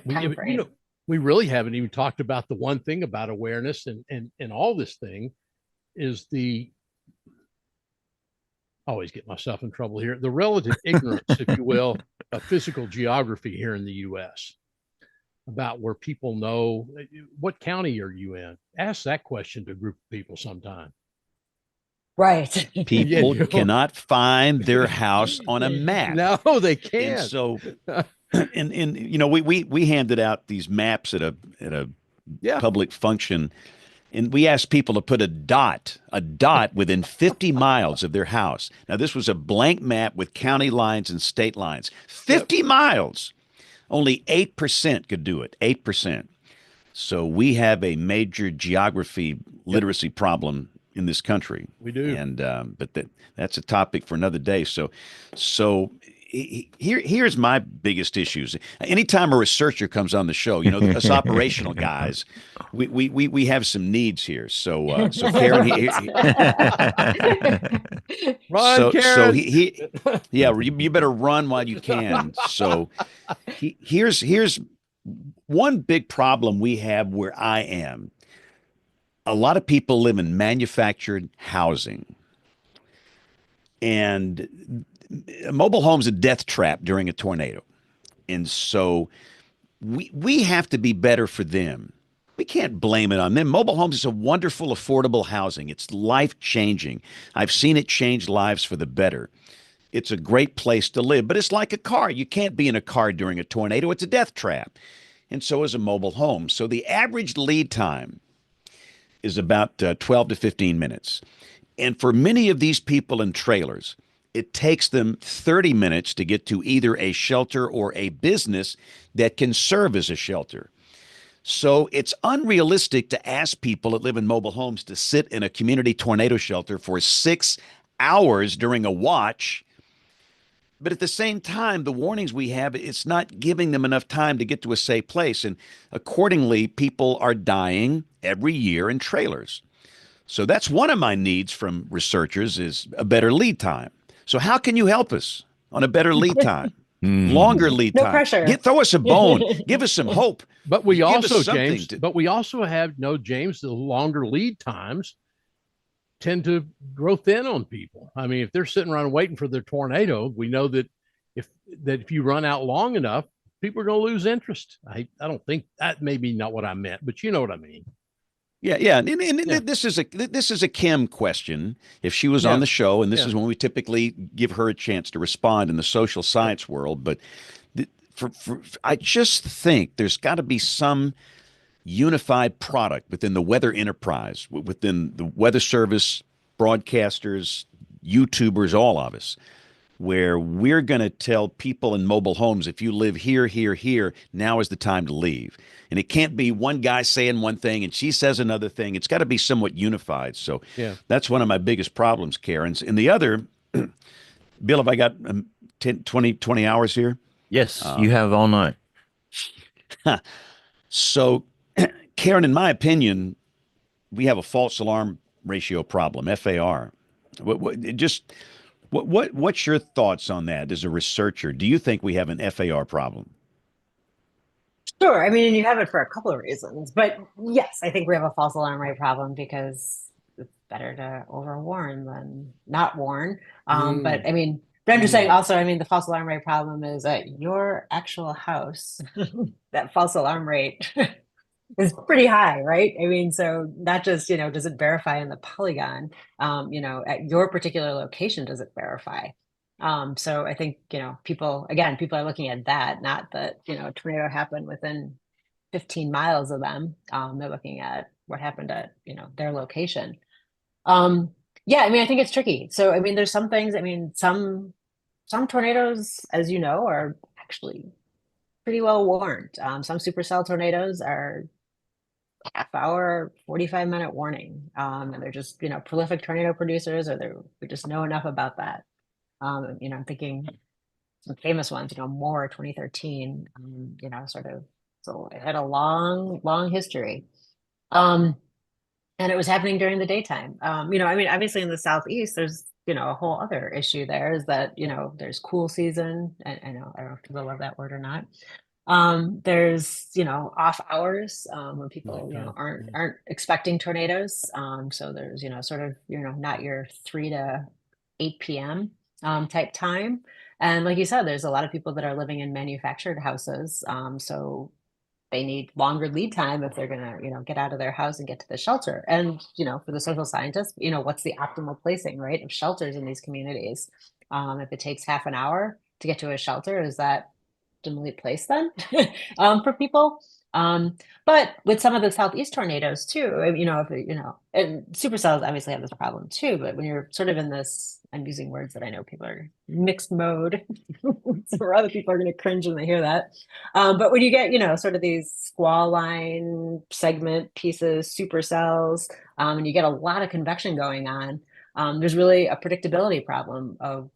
time frame.
We really haven't even talked about the one thing about awareness and all this thing is always get myself in trouble here, the relative ignorance, if you will, of physical geography here in the U.S. about where people know. What county are you in? Ask that question to a group of people sometime.
Right.
People cannot find their house on a map.
No, they can't.
And so, we handed out these maps at a public function, and we asked people to put a dot within 50 miles of their house. Now, this was a blank map with county lines and state lines. 50 miles. Only 8% could do it. 8%. So we have a major geography literacy problem in this country.
We do.
And but that's a topic for another day. So here's my biggest issues. Anytime a researcher comes on the show, us operational guys, we have some needs here. So Karen,
run, Karen.
You better run while you can. So here's one big problem we have where I am. A lot of people live in manufactured housing, and a mobile home's a death trap during a tornado. And so we have to be better for them. We can't blame it on them. Mobile homes is a wonderful, affordable housing. It's life-changing. I've seen it change lives for the better. It's a great place to live, but it's like a car. You can't be in a car during a tornado. It's a death trap. And so is a mobile home. So the average lead time is about 12 to 15 minutes. And for many of these people in trailers, it takes them 30 minutes to get to either a shelter or a business that can serve as a shelter. So it's unrealistic to ask people that live in mobile homes to sit in a community tornado shelter for 6 hours during a watch. But at the same time, the warnings we have, it's not giving them enough time to get to a safe place. And accordingly, people are dying every year in trailers. So that's one of my needs from researchers is a better lead time. So how can you help us on a better lead time? Longer lead time.
No pressure.
Throw us a bone. Give us some hope.
But we also, James, James, the longer lead times tend to grow thin on people. I mean, if they're sitting around waiting for their tornado, we know that if you run out long enough, people are going to lose interest. I don't think that may be not what I meant, but you know what I mean.
Yeah. And this is a Kim question. If she was on the show, and this is when we typically give her a chance to respond in the social science world. But I just think there's got to be some unified product within the weather enterprise, within the weather service, broadcasters, YouTubers, all of us, where we're going to tell people in mobile homes, if you live here, now is the time to leave. And it can't be one guy saying one thing and she says another thing. It's got to be somewhat unified. So that's one of my biggest problems, Karen. And the other, Bill, have I got 20 hours here?
Yes, you have all night.
So, Karen, in my opinion, we have a false alarm ratio problem, FAR. What's your thoughts on that as a researcher? Do you think we have an FAR problem?
Sure. I mean, you have it for a couple of reasons, but yes, I think we have a false alarm rate problem because it's better to overwarn than not warn. But I mean, I'm just saying also, I mean, the false alarm rate problem is at your actual house, that false alarm rate is pretty high, right? I mean, so not just, does it verify in the polygon, at your particular location, does it verify? So I think, people are looking at that, not that, a tornado happened within 15 miles of them. They're looking at what happened at, their location. Yeah, I mean, I think it's tricky. So, I mean, there's some things, I mean, some tornadoes, as you know, are actually pretty well warned. Some supercell tornadoes are half-hour, 45-minute warning. And they're just, prolific tornado producers, or we just know enough about that. I'm thinking some famous ones, Moore 2013, so it had a long history. And it was happening during the daytime. I mean, obviously in the Southeast, there's, a whole other issue there is that, there's cool season. And I don't know if people love that word or not. There's, off hours, when people, aren't expecting tornadoes. So there's, sort of, not your 3 to 8 p.m. Type time. And like you said, there's a lot of people that are living in manufactured houses. So they need longer lead time if they're going to, get out of their house and get to the shelter. And, for the social scientists, what's the optimal placing, right, of shelters in these communities? If it takes half an hour to get to a shelter, is that optimally placed then for people? But with some of the southeast tornadoes too, and supercells obviously have this problem too, but when you're sort of in this, I'm using words that I know people are mixed mode, so other people are going to cringe when they hear that. But when you get, sort of these squall line segment pieces, supercells, and you get a lot of convection going on, there's really a predictability problem of,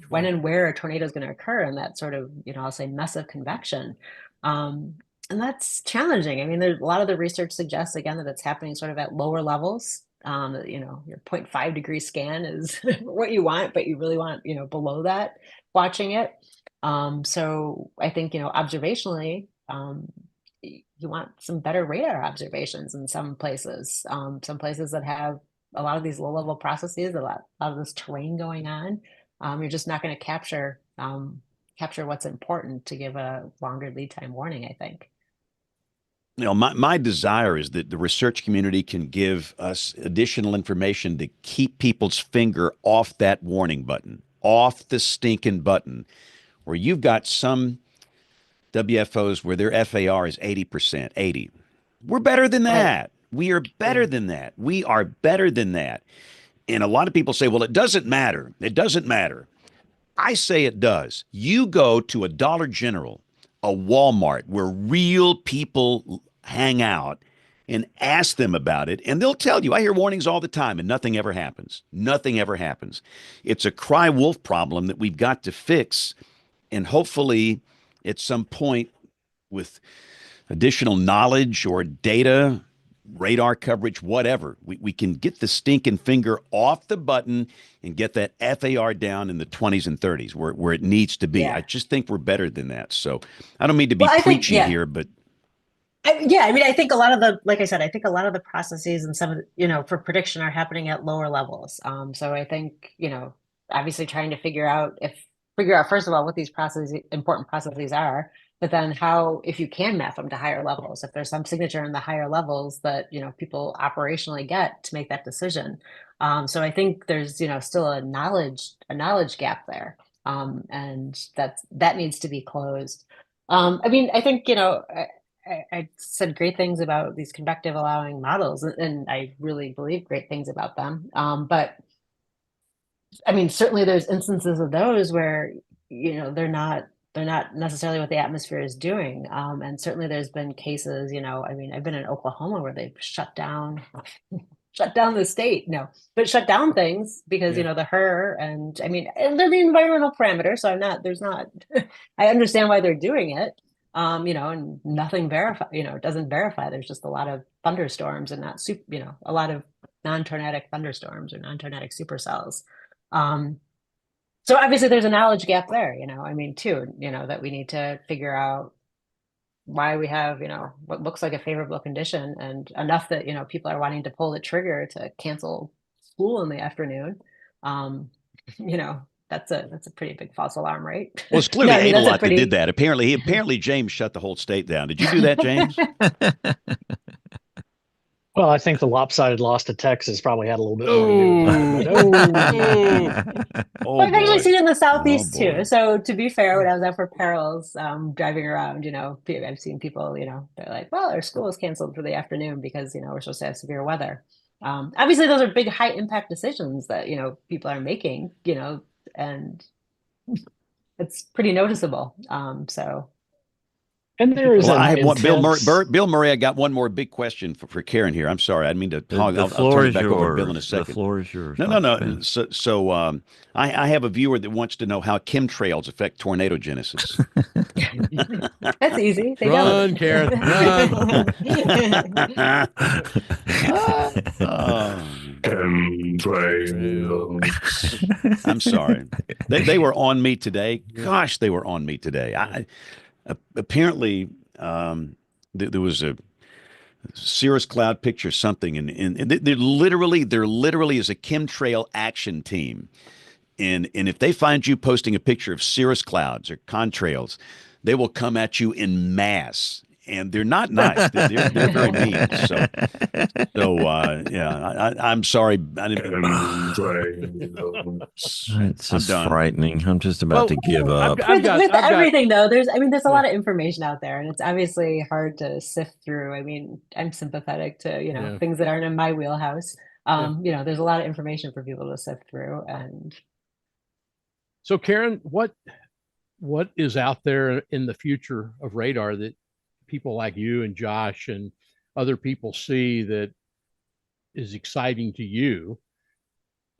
when and where a tornado is going to occur in that sort of, I'll say mess of convection. And that's challenging. I mean, there's a lot of the research suggests, again, that it's happening sort of at lower levels. Your 0.5 degree scan is what you want, but you really want, below that, watching it. So I think, observationally, you want some better radar observations in some places that have a lot of these low level processes, a lot of this terrain going on. You're just not going to capture what's important to give a longer lead time warning, I think.
My desire is that the research community can give us additional information to keep people's finger off that warning button, off the stinking button, where you've got some WFOs where their FAR is 80%, 80. We're better than that. We are better than that. We are better than that. And a lot of people say, well, it doesn't matter. It doesn't matter. I say it does. You go to a Dollar General, a Walmart, where real people hang out, and ask them about it, and they'll tell you. I hear warnings all the time, and nothing ever happens. Nothing ever happens. It's a cry wolf problem that we've got to fix, and hopefully at some point with additional knowledge or data, radar coverage, whatever, we can get the stinking finger off the button and get that FAR down in the 20s and 30s where it needs to be. Yeah. I just think we're better than that. So I don't mean to be preachy here, but
I think a lot of the, like I said, I think a lot of the processes and some of the, for prediction are happening at lower levels. So I think, obviously trying to figure out first of all what these important processes are, but then how, if you can map them to higher levels, if there's some signature in the higher levels that, people operationally get to make that decision. So I think there's, still a knowledge gap there. And that needs to be closed. I think, I said great things about these convective allowing models, and I really believe great things about them. But certainly there's instances of those where, they're not necessarily what the atmosphere is doing. And certainly there's been cases, I've been in Oklahoma where they've shut down the state, shut down things because, the HER and they're the environmental parameters. So I understand why they're doing it. And nothing doesn't verify. There's just a lot of thunderstorms and not a lot of non-tornadic thunderstorms or non-tornadic supercells. So obviously there's a knowledge gap there, too, that we need to figure out why we have, what looks like a favorable condition and enough that, people are wanting to pull the trigger to cancel school in the afternoon. That's a pretty big false alarm, right?
Well, it's clearly A-Lot that did that. Apparently James shut the whole state down. Did you do that, James?
Well, I think the lopsided loss to Texas probably had a little bit more to do with that.
I've actually seen it in the Southeast too. So to be fair, when I was out for Perils, driving around, I've seen people, they're like, well, our school is canceled for the afternoon because, we're supposed to have severe weather. Obviously, those are big, high impact decisions that, people are making, and it's pretty noticeable.
And there is.
Well, I have one, Bill Murray. I got one more big question for Karen here. I'm sorry, I didn't mean to hog. I'll turn it back over to Bill in a second.
The floor is yours.
No. So I have a viewer that wants to know how chemtrails affect tornado genesis.
That's easy. They
Run, Karen, run.
I'm sorry. They were on me today. Gosh, they were on me today. Apparently there was a cirrus cloud picture, something, and they're literally is a chemtrail action team. And if they find you posting a picture of cirrus clouds or contrails, they will come at you in mass. And they're not nice. They're very mean. So yeah, I'm sorry. I didn't.
It's just
done.
frightening. I'm just about to give up.
With everything though, there's a lot of information out there, and it's obviously hard to sift through. I mean, I'm sympathetic to things that aren't in my wheelhouse. There's a lot of information for people to sift through. And
so, Karen, what is out there in the future of radar that people like you and Josh and other people see that is exciting to you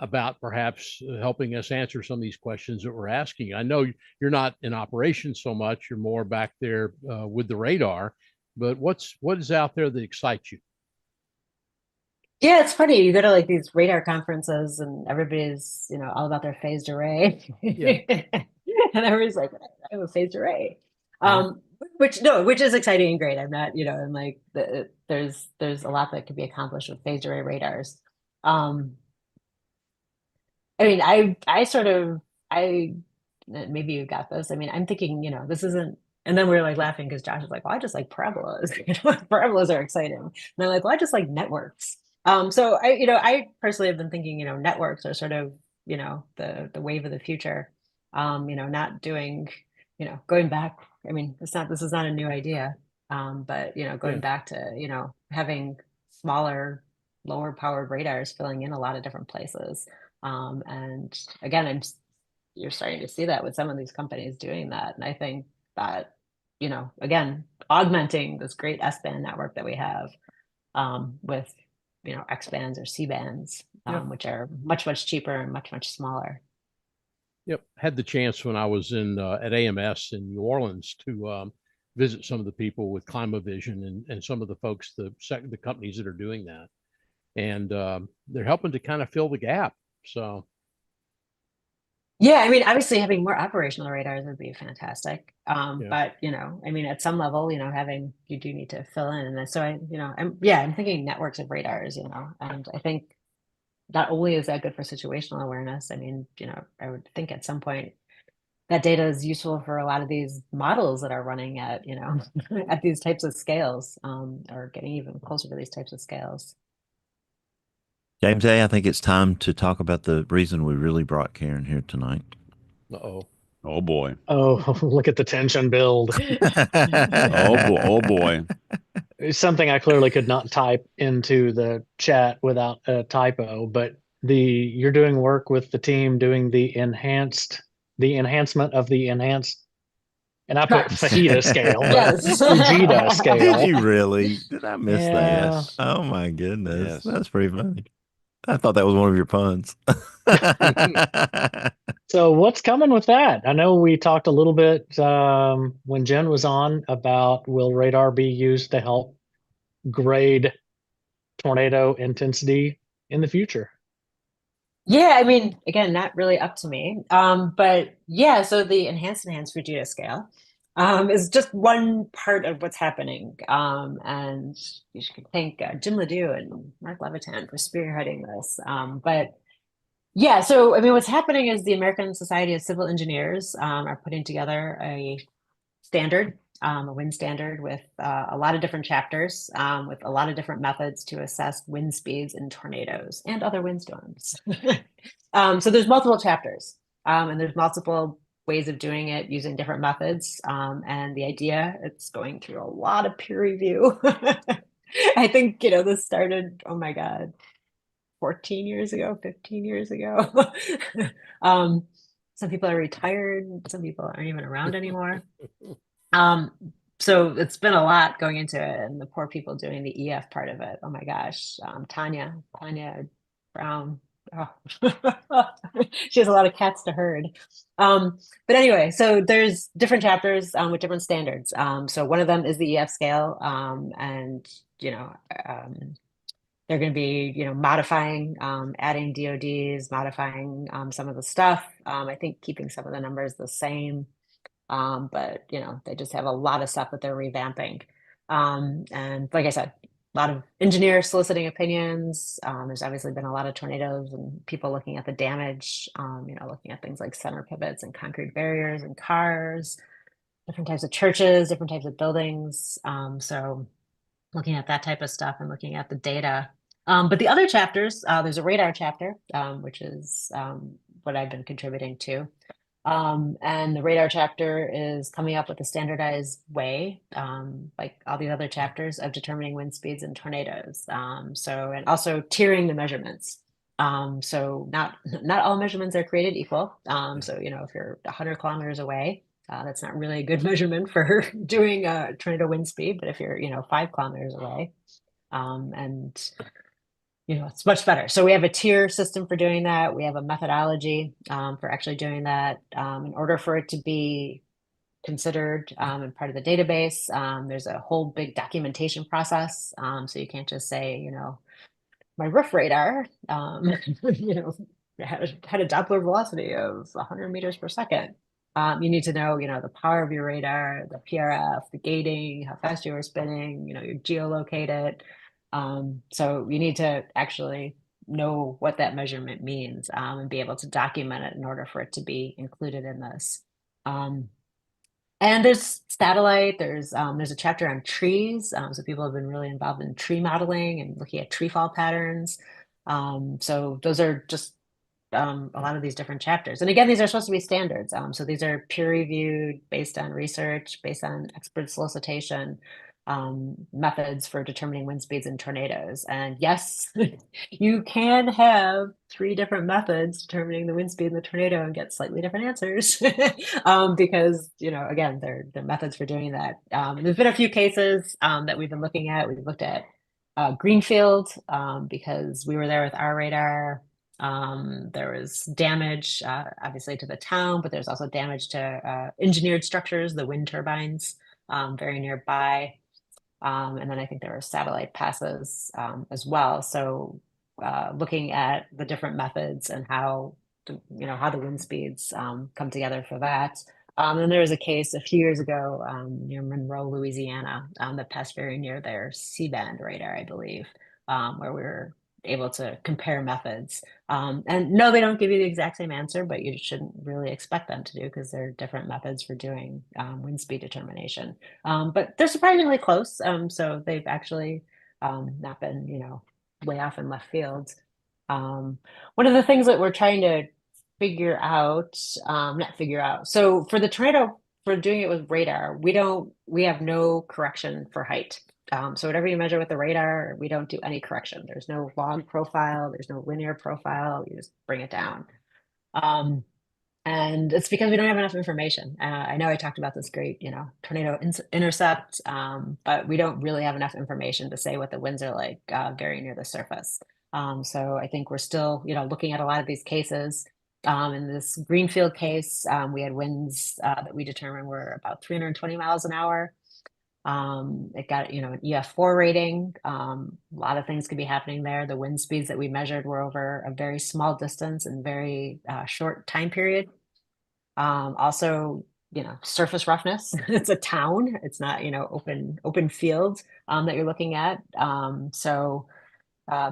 about perhaps helping us answer some of these questions that we're asking? I know you're not in operation so much, you're more back there with the radar, but what is out there that excites you?
Yeah, it's funny. You go to like these radar conferences and everybody's, all about their phased array.
Yeah.
And everybody's like, I have a phased array. Which is exciting and great. I'm not, I'm like, there's a lot that could be accomplished with phased array radars. I mean, maybe you got this. I mean, I'm thinking, this isn't, and then we were like laughing because Josh was like, well, I just like parabolas. Parabolas are exciting. And I'm like, well, I just like networks. So I personally have been thinking, networks are sort of, the wave of the future. Not doing, going back. I mean, this is not a new idea. But going back to, having smaller, lower powered radars filling in a lot of different places. And again, you're starting to see that with some of these companies doing that. And I think that, again, augmenting this great S-band network that we have with, X bands or C bands, which are much, much cheaper and much, much smaller.
Yep. Had the chance when I was in at AMS in New Orleans to visit some of the people with Climavision and some of the folks, the companies that are doing that. And they're helping to kind of fill the gap. So.
Yeah, I mean, obviously having more operational radars would be fantastic. But I mean, at some level, you do need to fill in. And so I'm thinking networks of radars, and I think not only is that good for situational awareness, I mean, I would think at some point that data is useful for a lot of these models that are running at, at these types of scales, or getting even closer to these types of scales.
James A., I think it's time to talk about the reason we really brought Karen here tonight.
Uh-oh.
Oh boy.
Oh, look at the tension build.
Oh boy.
It's something I clearly could not type into the chat without a typo, but you're doing work with the team doing the enhancement of the enhanced, and I put Fujita scale,
Yes.
Fujita scale.
Did you really? Did I miss that?
Yes.
Oh my goodness.
Yes.
That's pretty funny. I thought that was one of your puns.
So what's coming with that? I know we talked a little bit when Jen was on about will radar be used to help grade tornado intensity in the future?
Yeah, I mean, again, not really up to me. But yeah, so the enhanced Fujita scale is just one part of what's happening. And you should thank Jim Ledoux and Mark Levitan for spearheading this. But yeah, so I mean, what's happening is the American Society of Civil Engineers are putting together a standard, a wind standard with a lot of different chapters, with a lot of different methods to assess wind speeds in tornadoes and other windstorms. So there's multiple chapters, and there's multiple ways of doing it using different methods. And the idea, it's going through a lot of peer review. I think, this started, oh my God, 14 years ago, 15 years ago. Some people are retired, some people aren't even around anymore. So it's been a lot going into it, and the poor people doing the EF part of it. Oh my gosh, Tanya Brown. Oh. She has a lot of cats to herd. But anyway, so there's different chapters with different standards. So one of them is the EF scale, and they're going to be, modifying, adding DODs, modifying some of the stuff. I think keeping some of the numbers the same. But they just have a lot of stuff that they're revamping. And like I said, a lot of engineers soliciting opinions. There's obviously been a lot of tornadoes and people looking at the damage, looking at things like center pivots and concrete barriers and cars, different types of churches, different types of buildings. So looking at that type of stuff and looking at the data. But the other chapters, there's a radar chapter, which is what I've been contributing to. And the radar chapter is coming up with a standardized way, like all the other chapters, of determining wind speeds and tornadoes. And also tiering the measurements. So not all measurements are created equal. So if you're 100 kilometers away, that's not really a good measurement for doing a tornado wind speed. But if you're 5 kilometers away, and it's much better. So we have a tier system for doing that. We have a methodology for actually doing that. In order for it to be considered and part of the database, there's a whole big documentation process. So you can't just say, my roof radar, had a Doppler velocity of 100 meters per second. You need to know, the power of your radar, the PRF, the gating, how fast you were spinning, you geolocate it. So you need to actually know what that measurement means and be able to document it in order for it to be included in this. And there's satellite, there's a chapter on trees. So people have been really involved in tree modeling and looking at tree fall patterns. So those are just a lot of these different chapters. And again, these are supposed to be standards. So these are peer reviewed, based on research, based on expert solicitation, methods for determining wind speeds and tornadoes. And yes, you can have 3 different methods determining the wind speed in the tornado and get slightly different answers because, again, they're methods for doing that. There's been a few cases that we've been looking at. We've looked at Greenfield because we were there with our radar. There was damage, obviously, to the town, but there's also damage to engineered structures, the wind turbines, very nearby. And then I think there were satellite passes as well. So looking at the different methods and how the wind speeds come together for that. And there was a case a few years ago near Monroe, Louisiana, that passed very near their C-band radar, I believe, where we were able to compare methods. And no, they don't give you the exact same answer, but you shouldn't really expect them to do because there are different methods for doing wind speed determination. But they're surprisingly close. So they've actually not been, way off in left field. One of the things that we're trying to figure out, not figure out. So for the tornado, for doing it with radar, we have no correction for height. So whatever you measure with the radar, we don't do any correction. There's no log profile, there's no linear profile, you just bring it down. And it's because we don't have enough information. I know I talked about this great, tornado intercept, but we don't really have enough information to say what the winds are like very near the surface. So I think we're still, looking at a lot of these cases. In this Greenfield case, we had winds that we determined were about 320 miles an hour. It got, an EF4 rating. A lot of things could be happening there. The wind speeds that we measured were over a very small distance and very short time period. Also, surface roughness. It's a town. It's not, open field that you're looking at. So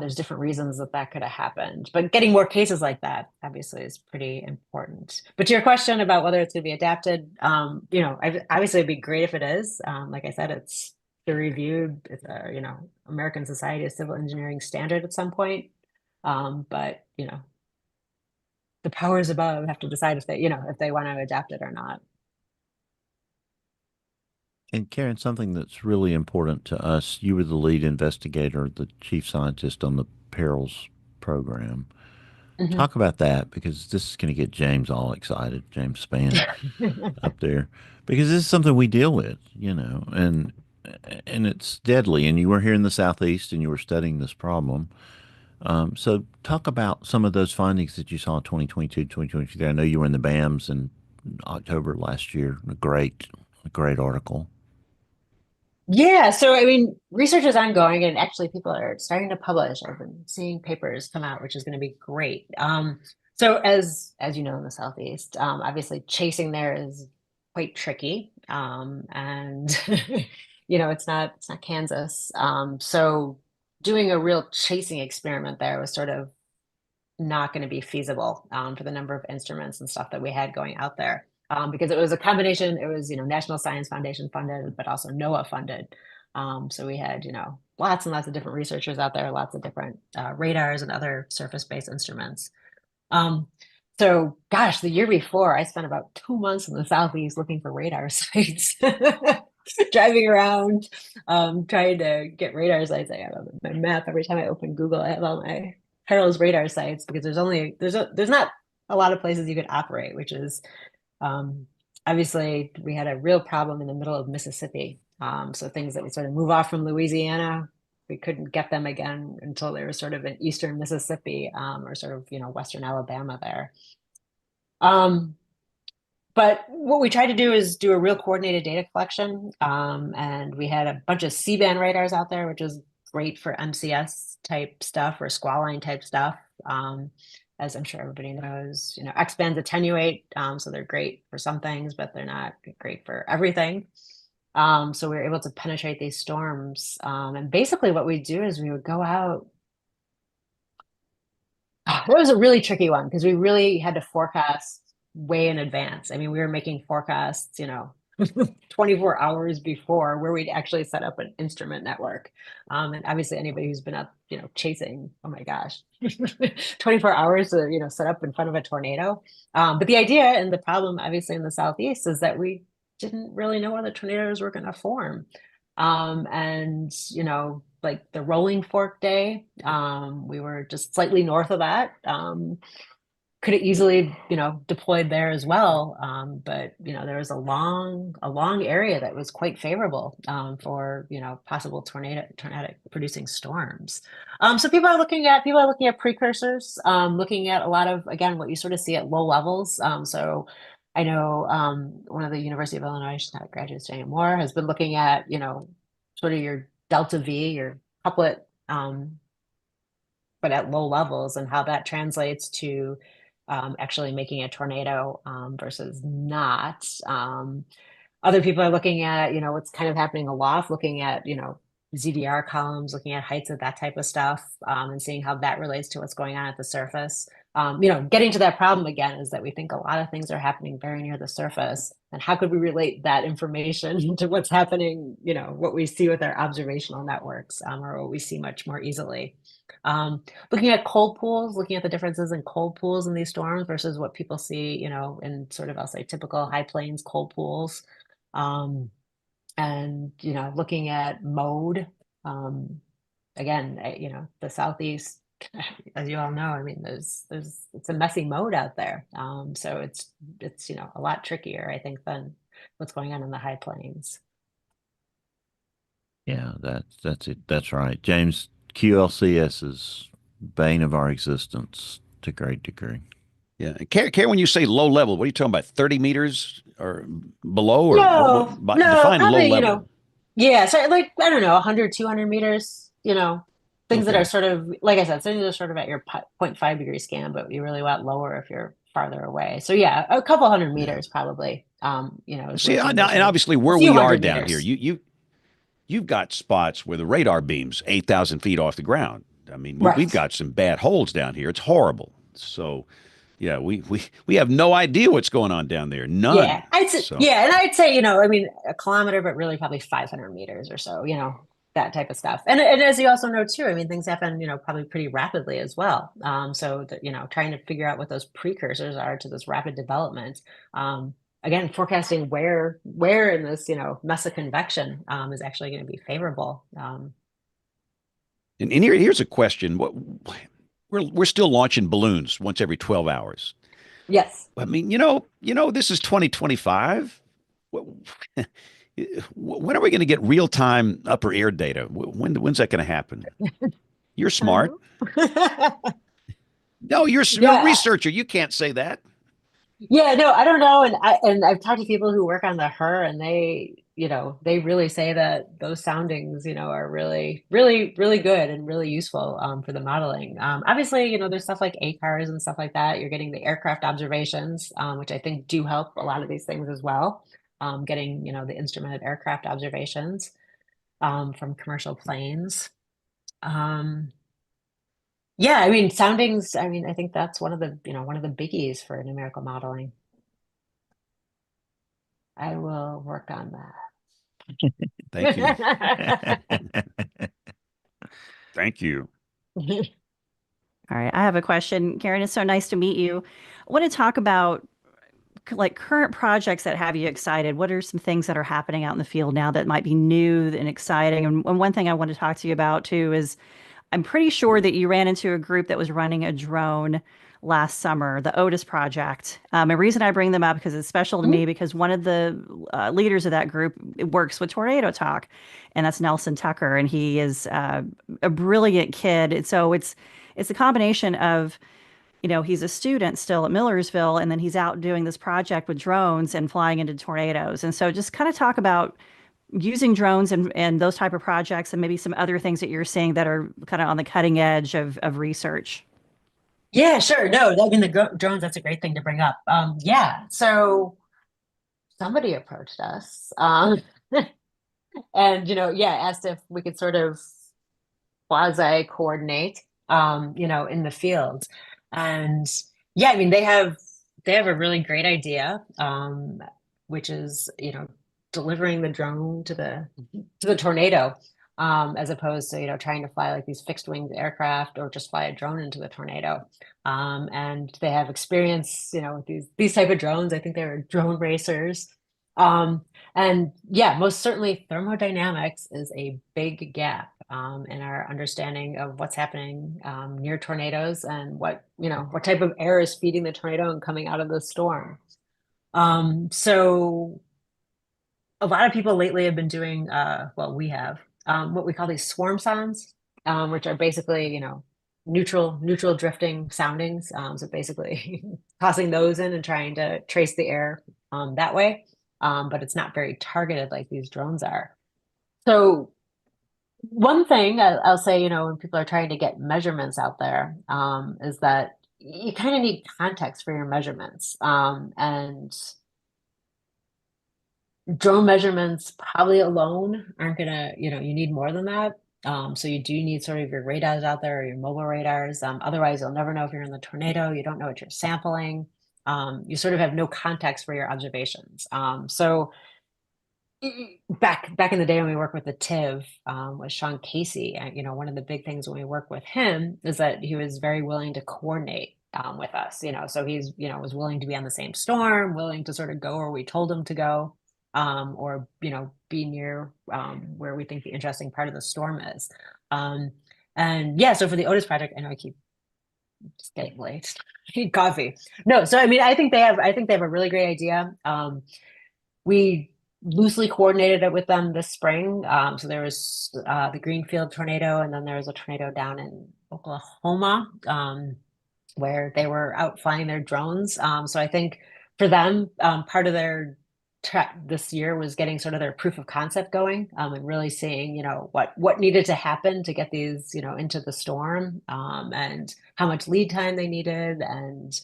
there's different reasons that could have happened, but getting more cases like that obviously is pretty important. But to your question about whether it's going to be adapted, obviously it'd be great if it is. Like I said, it's peer reviewed. It's a American Society of Civil Engineering standard at some point. But the powers above have to decide if they want to adapt it or not.
And Karen, something that's really important to us, you were the lead investigator, the chief scientist on the Perils program.
Mhm.
Talk about that because this is going to get James all excited, James Spann up there, because this is something we deal with, and it's deadly. And you were here in the Southeast and you were studying this problem. So talk about some of those findings that you saw in 2022, 2023. I know you were in the BAMS in October last year. A great article.
Yeah, so I mean, research is ongoing, and actually, people are starting to publish. I've been seeing papers come out, which is going to be great. So as you know, in the Southeast, obviously, chasing there is quite tricky, and it's not Kansas. So doing a real chasing experiment there was sort of not going to be feasible for the number of instruments and stuff that we had going out there. Because it was a combination, it was, National Science Foundation funded, but also NOAA funded. So we had, lots and lots of different researchers out there, lots of different radars and other surface-based instruments. Um, so gosh, the year before, I spent about 2 months in the Southeast looking for radar sites. Driving around, trying to get radar sites. I have my map every time I open Google. I have all my Perils radar sites because there's not a lot of places you could operate, which is obviously we had a real problem in the middle of Mississippi. So things that would sort of move off from Louisiana, we couldn't get them again until they were sort of in eastern Mississippi or sort of western Alabama there. But what we tried to do is do a real coordinated data collection. And we had a bunch of C-band radars out there, which is great for MCS type stuff or squall line type stuff. As I'm sure everybody knows, X-bands attenuate, so they're great for some things, but they're not great for everything. So we were able to penetrate these storms. And basically what we do is we would go out. That was a really tricky one because we really had to forecast way in advance. I mean, we were making forecasts, 24 hours before where we'd actually set up an instrument network. And obviously anybody who's been up, chasing, oh my gosh, 24 hours to, set up in front of a tornado. But the idea and the problem obviously in the Southeast is that we didn't really know when the tornadoes were going to form. And, like the Rolling Fork Day, we were just slightly north of that. Could have easily, deployed there as well. But, there was a long area that was quite favorable for, possible tornadic producing storms. So people are looking at precursors, looking at a lot of, again, what you sort of see at low levels. So I know one of the University of Illinois, she's not a graduate student anymore, has been looking at, sort of your delta V, your couplet, but at low levels and how that translates to actually making a tornado versus not. Other people are looking at, what's kind of happening aloft, looking at, ZDR columns, looking at heights of that type of stuff, and seeing how that relates to what's going on at the surface. Getting to that problem again is that we think a lot of things are happening very near the surface. And how could we relate that information to what's happening, what we see with our observational networks, or what we see much more easily. Looking at cold pools, looking at the differences in cold pools in these storms versus what people see, in sort of, I'll say, typical high plains cold pools. And, looking at mode, again, the Southeast, as you all know, I mean, it's a messy mode out there. So it's, a lot trickier, I think, than what's going on in the high plains.
Yeah, that's it. That's right. James, QLCS is bane of our existence to a great degree.
Yeah. Karen, when you say low level, what are you talking about? 30 meters or below? Or
No,
define low
probably,
level.
Yeah, so like, I don't know, 100, 200 meters, things that
Okay.
are sort of, like I said, things that are sort of at your 0.5 degree scan, but you really want lower if you're farther away. So yeah, a couple hundred meters probably, is
See,
where things
now,
are
and
sort of
obviously
a
where
few
we are
hundred
down here,
meters.
you've got spots where the radar beam's 8,000 feet off the ground. I mean, we've
Right.
got some bad holes down here. It's horrible. So, yeah, we have no idea what's going on down there. None.
Yeah, I'd say,
So,
yeah, and I'd say, I mean, a kilometer, but really probably 500 meters or so, that type of stuff. And as you also know too, I mean, things happen, probably pretty rapidly as well. So that, trying to figure out what those precursors are to this rapid development. Again, forecasting where in this, mess of convection is actually going to be favorable.
and here's a question: we're still launching balloons once every 12 hours.
Yes.
I mean, this is 2025. When are we going to get real time upper air data? When's that going to happen? You're smart. No, you're a
Yeah.
researcher. You can't say that.
Yeah, no, I don't know. And I've talked to people who work on the HER and they they really say that those soundings, are really, really, really good and really useful for the modeling. Obviously, there's stuff like ACARs and stuff like that. You're getting the aircraft observations, which I think do help a lot of these things as well. Getting, the instrumented aircraft observations from commercial planes. Yeah, I mean, soundings, I think that's one of the biggies for numerical modeling. I will work on
Thank you.
that.
Thank you.
All right, I have a question. Karen, it's so nice to meet you. I want to talk about like current projects that have you excited. What are some things that are happening out in the field now that might be new and exciting? And one thing I want to talk to you about too is I'm pretty sure that you ran into a group that was running a drone last summer, the Otis Project. A reason I bring them up because it's special to me because one of the leaders of that group works with Tornado Talk, and that's Nelson Tucker, and he is a brilliant kid. And so it's a combination of he's a student still at Millersville, and then he's out doing this project with drones and flying into tornadoes. And so just kind of talk about using drones and those type of projects and maybe some other things that you're seeing that are kind of on the cutting edge of research.
Yeah, sure. No, I mean, the drones, that's a great thing to bring up. Yeah, so somebody approached us and, yeah, asked if we could sort of quasi coordinate, in the field. And yeah, I mean, they have a really great idea, which is, delivering the drone to the tornado, as opposed to, trying to fly like these fixed winged aircraft or just fly a drone into the tornado. And they have experience, with these type of drones. I think they're drone racers. And yeah, most certainly thermodynamics is a big gap in our understanding of what's happening near tornadoes and what type of air is feeding the tornado and coming out of the storm. So a lot of people lately have been doing, well, we have what we call these swarm sounds, which are basically, neutral drifting soundings. So basically tossing those in and trying to trace the air that way. But it's not very targeted like these drones are. So one thing I'll say, when people are trying to get measurements out there, is that you kind of need context for your measurements. And drone measurements probably alone aren't gonna, you need more than that. So you do need sort of your radars out there or your mobile radars. Otherwise, you'll never know if you're in the tornado. You don't know what you're sampling. You sort of have no context for your observations. So back in the day when we worked with the TIV with Sean Casey, one of the big things when we work with him is that he was very willing to coordinate with us. So he's was willing to be on the same storm, willing to sort of go where we told him to go, or be near where we think the interesting part of the storm is. And yeah, so for the Otis project, I know I keep just getting late. I need coffee. No, so I mean, I think they have a really great idea. We loosely coordinated it with them this spring. So there was the Greenfield tornado, and then there was a tornado down in Oklahoma, where they were out flying their drones. So I think for them, part of their this year was getting sort of their proof of concept going, and really seeing, what needed to happen to get these, into the storm, and how much lead time they needed, and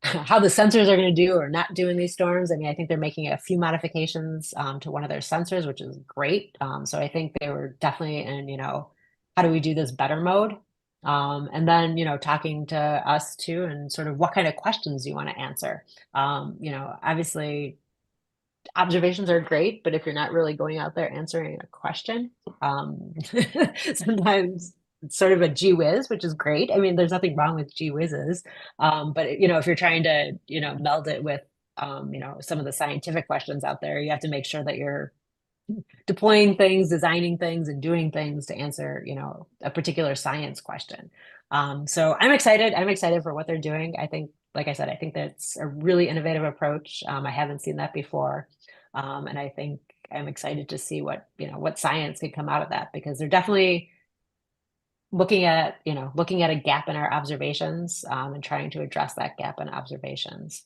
how the sensors are going to do or not do in these storms. I mean, I think they're making a few modifications to one of their sensors, which is great. So I think they were definitely in, how do we do this better mode? And then, talking to us too, and sort of what kind of questions you want to answer. Obviously observations are great, but if you're not really going out there answering a question, sometimes it's sort of a gee whiz, which is great. I mean, there's nothing wrong with gee whizzes. But if you're trying to, meld it with, some of the scientific questions out there, you have to make sure that you're deploying things, designing things, and doing things to answer, a particular science question. So I'm excited. I'm excited for what they're doing. I think, like I said, I think that's a really innovative approach. I haven't seen that before. And I think I'm excited to see what science could come out of that, because they're definitely looking at a gap in our observations, and trying to address that gap in observations.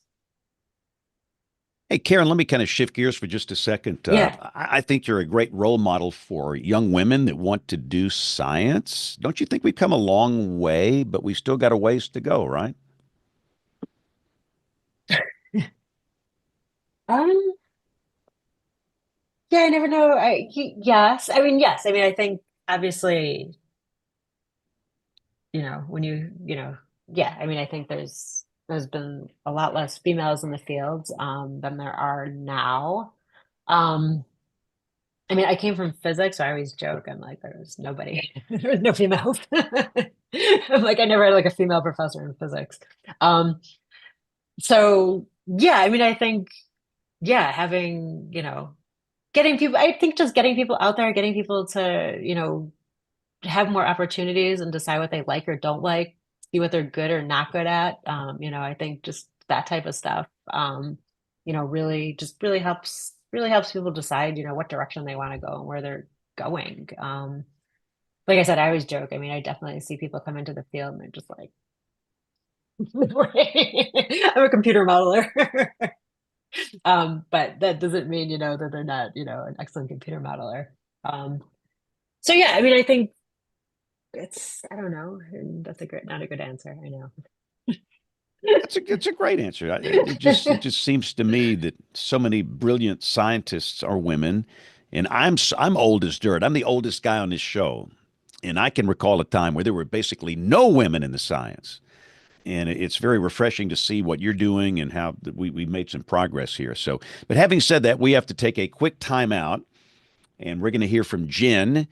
Hey, Karen, let me kind of shift gears for just a second.
Yeah.
I think you're a great role model for young women that want to do science. Don't you think we've come a long way, but we still got a ways to go, right?
Um, yeah, I never know. Yes. I mean, yes. I mean, I think obviously, when yeah, I mean, I think there's been a lot less females in the field than there are now. Um, I mean, I came from physics, so I always joke. I'm like, there was nobody, there was no females. I'm like, I never had like a female professor in physics. Um, so yeah, I mean, I think, yeah, having, getting people, I think just getting people out there, getting people to, have more opportunities and decide what they like or don't like, see what they're good or not good at. I think just that type of stuff, really helps people decide, what direction they want to go and where they're going. Like I said, I always joke. I mean, I definitely see people come into the field and they're just like, I'm a computer modeler. But that doesn't mean, that they're not, an excellent computer modeler. So yeah, I mean, I think I don't know. And that's not a good answer. I know.
It's a great answer. It just seems to me that so many brilliant scientists are women, and I'm old as dirt. I'm the oldest guy on this show, and I can recall a time where there were basically no women in the science. And it's very refreshing to see what you're doing and how we made some progress here. So, but having said that, we have to take a quick time out, and we're going to hear from Jen.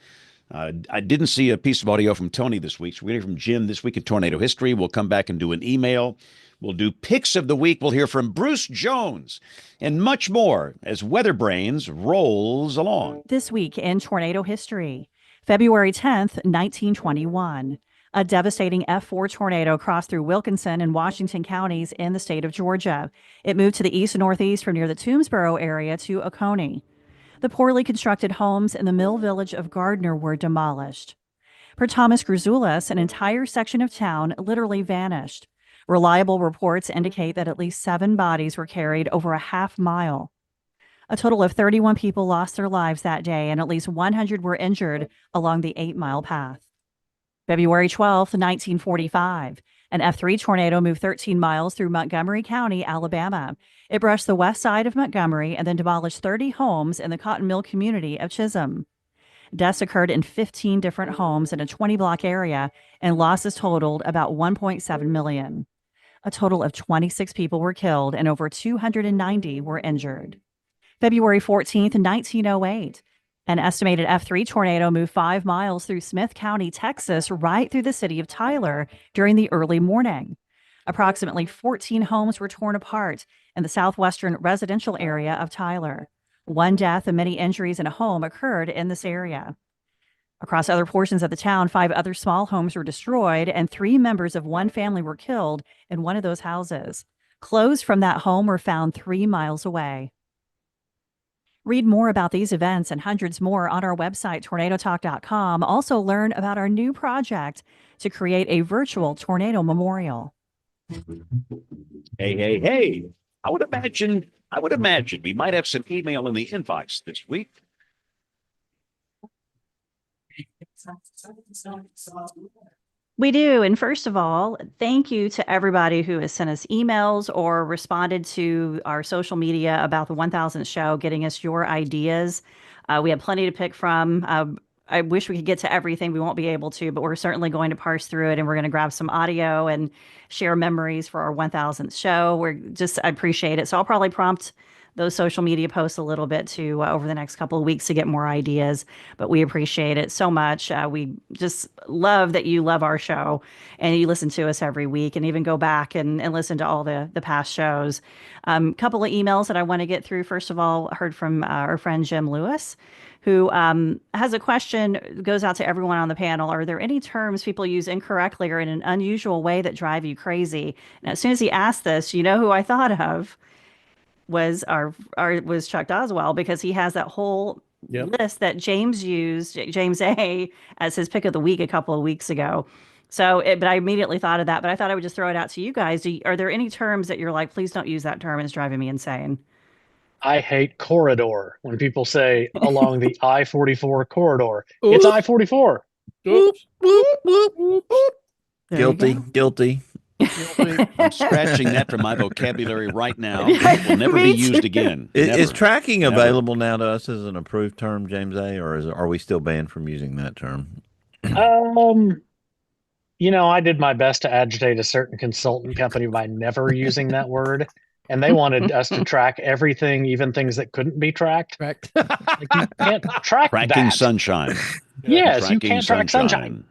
I didn't see a piece of audio from Tony this week, so we're going to hear from Jim this week in Tornado History. We'll come back and do an email. We'll do Picks of the Week. We'll hear from Bruce Jones and much more as WeatherBrains rolls along.
This week in tornado history, February 10th, 1921. A devastating F4 tornado crossed through Wilkinson and Washington counties in the state of Georgia. It moved to the east and northeast from near the Toomsboro area to Oconee. The poorly constructed homes in the mill village of Gardner were demolished. Per Thomas Grzulis, an entire section of town literally vanished. Reliable reports indicate that at least 7 bodies were carried over a half mile. A total of 31 people lost their lives that day, and at least 100 were injured along the 8-mile path. February 12th, 1945. An F3 tornado moved 13 miles through Montgomery County, Alabama. It brushed the west side of Montgomery and then demolished 30 homes in the cotton mill community of Chisholm. Deaths occurred in 15 different homes in a 20-block area, and losses totaled about $1.7 million. A total of 26 people were killed and over 290 were injured. February 14th, 1908. An estimated F3 tornado moved 5 miles through Smith County, Texas, right through the city of Tyler during the early morning. Approximately 14 homes were torn apart in the southwestern residential area of Tyler. 1 death and many injuries in a home occurred in this area. Across other portions of the town, 5 other small homes were destroyed, and 3 members of one family were killed in one of those houses. Clothes from that home were found 3 miles away. Read more about these events and hundreds more on our website, tornadotalk.com. Also learn about our new project to create a virtual tornado memorial.
Hey, hey, hey. I would imagine we might have some email in the inbox this week.
We do. And first of all, thank you to everybody who has sent us emails or responded to our social media about the 1000th show, getting us your ideas. We have plenty to pick from. I wish we could get to everything. We won't be able to, but we're certainly going to parse through it, and we're going to grab some audio and share memories for our 1000th show. I appreciate it. So I'll probably prompt those social media posts a little bit too over the next couple of weeks to get more ideas, but we appreciate it so much. We just love that you love our show and you listen to us every week and even go back and listen to all the past shows. Couple of emails that I want to get through. First of all, I heard from our friend Jim Lewis, who has a question, goes out to everyone on the panel. Are there any terms people use incorrectly or in an unusual way that drive you crazy? And as soon as he asked this, you know who I thought of was was Chuck Doswell, because he has that whole list that James used, James A, as his pick of the week a couple of weeks ago. But I immediately thought of that, but I thought I would just throw it out to you guys. Are there any terms that you're like, please don't use that term, it's driving me insane?
I hate corridor when people say along the I-44 corridor. It's
Oops.
I-44.
Oops.
Whoop, whoop, whoop.
There you
Guilty,
go.
guilty.
Guilty.
I'm scratching that from my vocabulary right now.
Yeah,
It will never
me
be used
too.
again.
Is
Never.
tracking
Never.
available now to us as an approved term, James A., or are we still banned from using that term?
Um, I did my best to agitate a certain consultant company by never using that word. And they wanted us to track everything, even things that couldn't be tracked.
Correct.
Like you can't track
Tracking
that.
sunshine.
Yes, you
Tracking
can't track sunshine.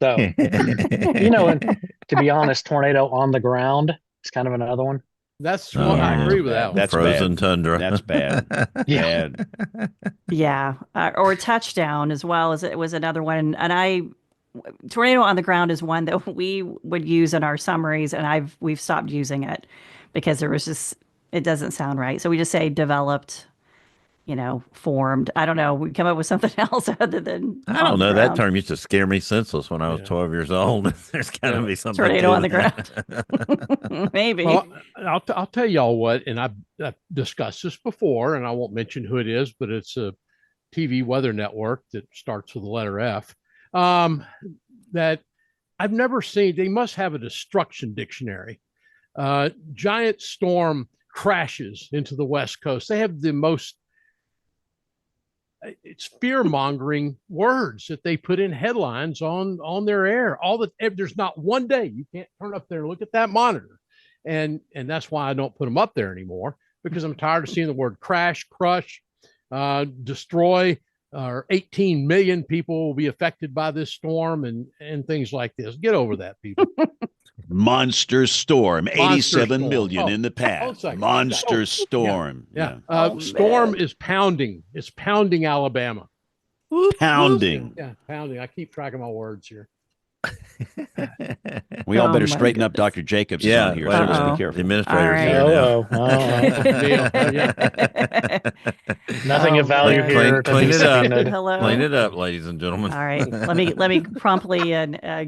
So, and to be honest, tornado on the ground is kind of another one.
That's
Oh,
one. I
Yeah.
agree with that one.
That's
frozen
bad.
tundra.
That's bad.
Yeah.
Bad.
Yeah, or touchdown as well as it was another one. And tornado on the ground is one that we would use in our summaries, and we've stopped using it because it doesn't sound right. So we just say developed, formed. I don't know. We come up with something else other than
I
on
don't
the
know. That
ground.
term used to scare me senseless when I was
Yeah.
12 years old. There's got to
Yeah.
be something
Tornado
to
on the
that.
Maybe.
Well, I'll tell y'all what, and I've discussed this before, and I won't mention who it is, but it's a TV weather network that starts with the letter F. That I've never seen. They must have a destruction dictionary. Giant storm crashes into the West Coast. They have the most. It's fear-mongering words that they put in headlines on their air. There's not one day you can't turn up there and look at that monitor, and that's why I don't put them up there anymore, because I'm tired of seeing the word crash, crush, destroy. 18 million people will be affected by this storm and things like this. Get over that, people.
Monster storm.
Monster
87
storm.
million
Oh,
in the past.
second.
Monster
Yeah.
storm.
Yeah.
Oh,
Storm
man.
is pounding. It's pounding Alabama.
Pounding.
Yeah, pounding. I keep track of my words here.
We all
Oh,
better
my
straighten up.
goodness.
Dr. Jacobs is
Yeah,
on here,
wait a
so let's
minute.
be
Uh-oh.
careful.
The administrator's
All
here
right.
now.
Nothing
Oh,
of value
man.
here to
Clean
be
it up.
subpoenaed.
Hello.
Clean it up, ladies and gentlemen.
All right, let me promptly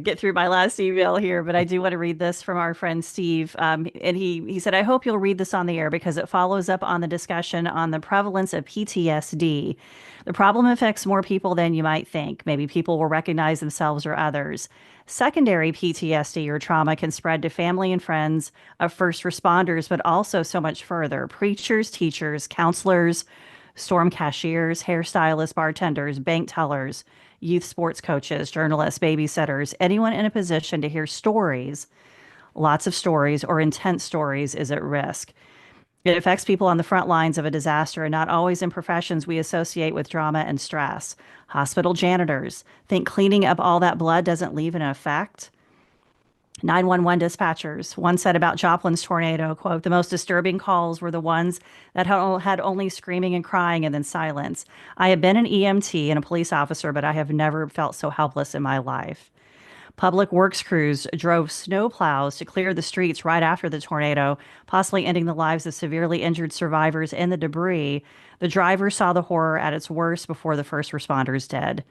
get through my last email here, but I do want to read this from our friend Steve, and he said, "I hope you'll read this on the air because it follows up on the discussion on the prevalence of PTSD. The problem affects more people than you might think. Maybe people will recognize themselves or others. Secondary PTSD or trauma can spread to family and friends of first responders, but also so much further: preachers, teachers, counselors, storm cashiers, hairstylists, bartenders, bank tellers, youth sports coaches, journalists, babysitters, anyone in a position to hear stories, lots of stories, or intense stories is at risk. It affects people on the front lines of a disaster and not always in professions we associate with drama and stress. Hospital janitors think cleaning up all that blood doesn't leave an effect. 911 dispatchers. One said about Joplin's tornado, quote, "The most disturbing calls were the ones that had only screaming and crying and then silence. I have been an EMT and a police officer, but I have never felt so helpless in my life." Public works crews drove snow plows to clear the streets right after the tornado, possibly ending the lives of severely injured survivors in the debris. The driver saw the horror at its worst before the first responders did.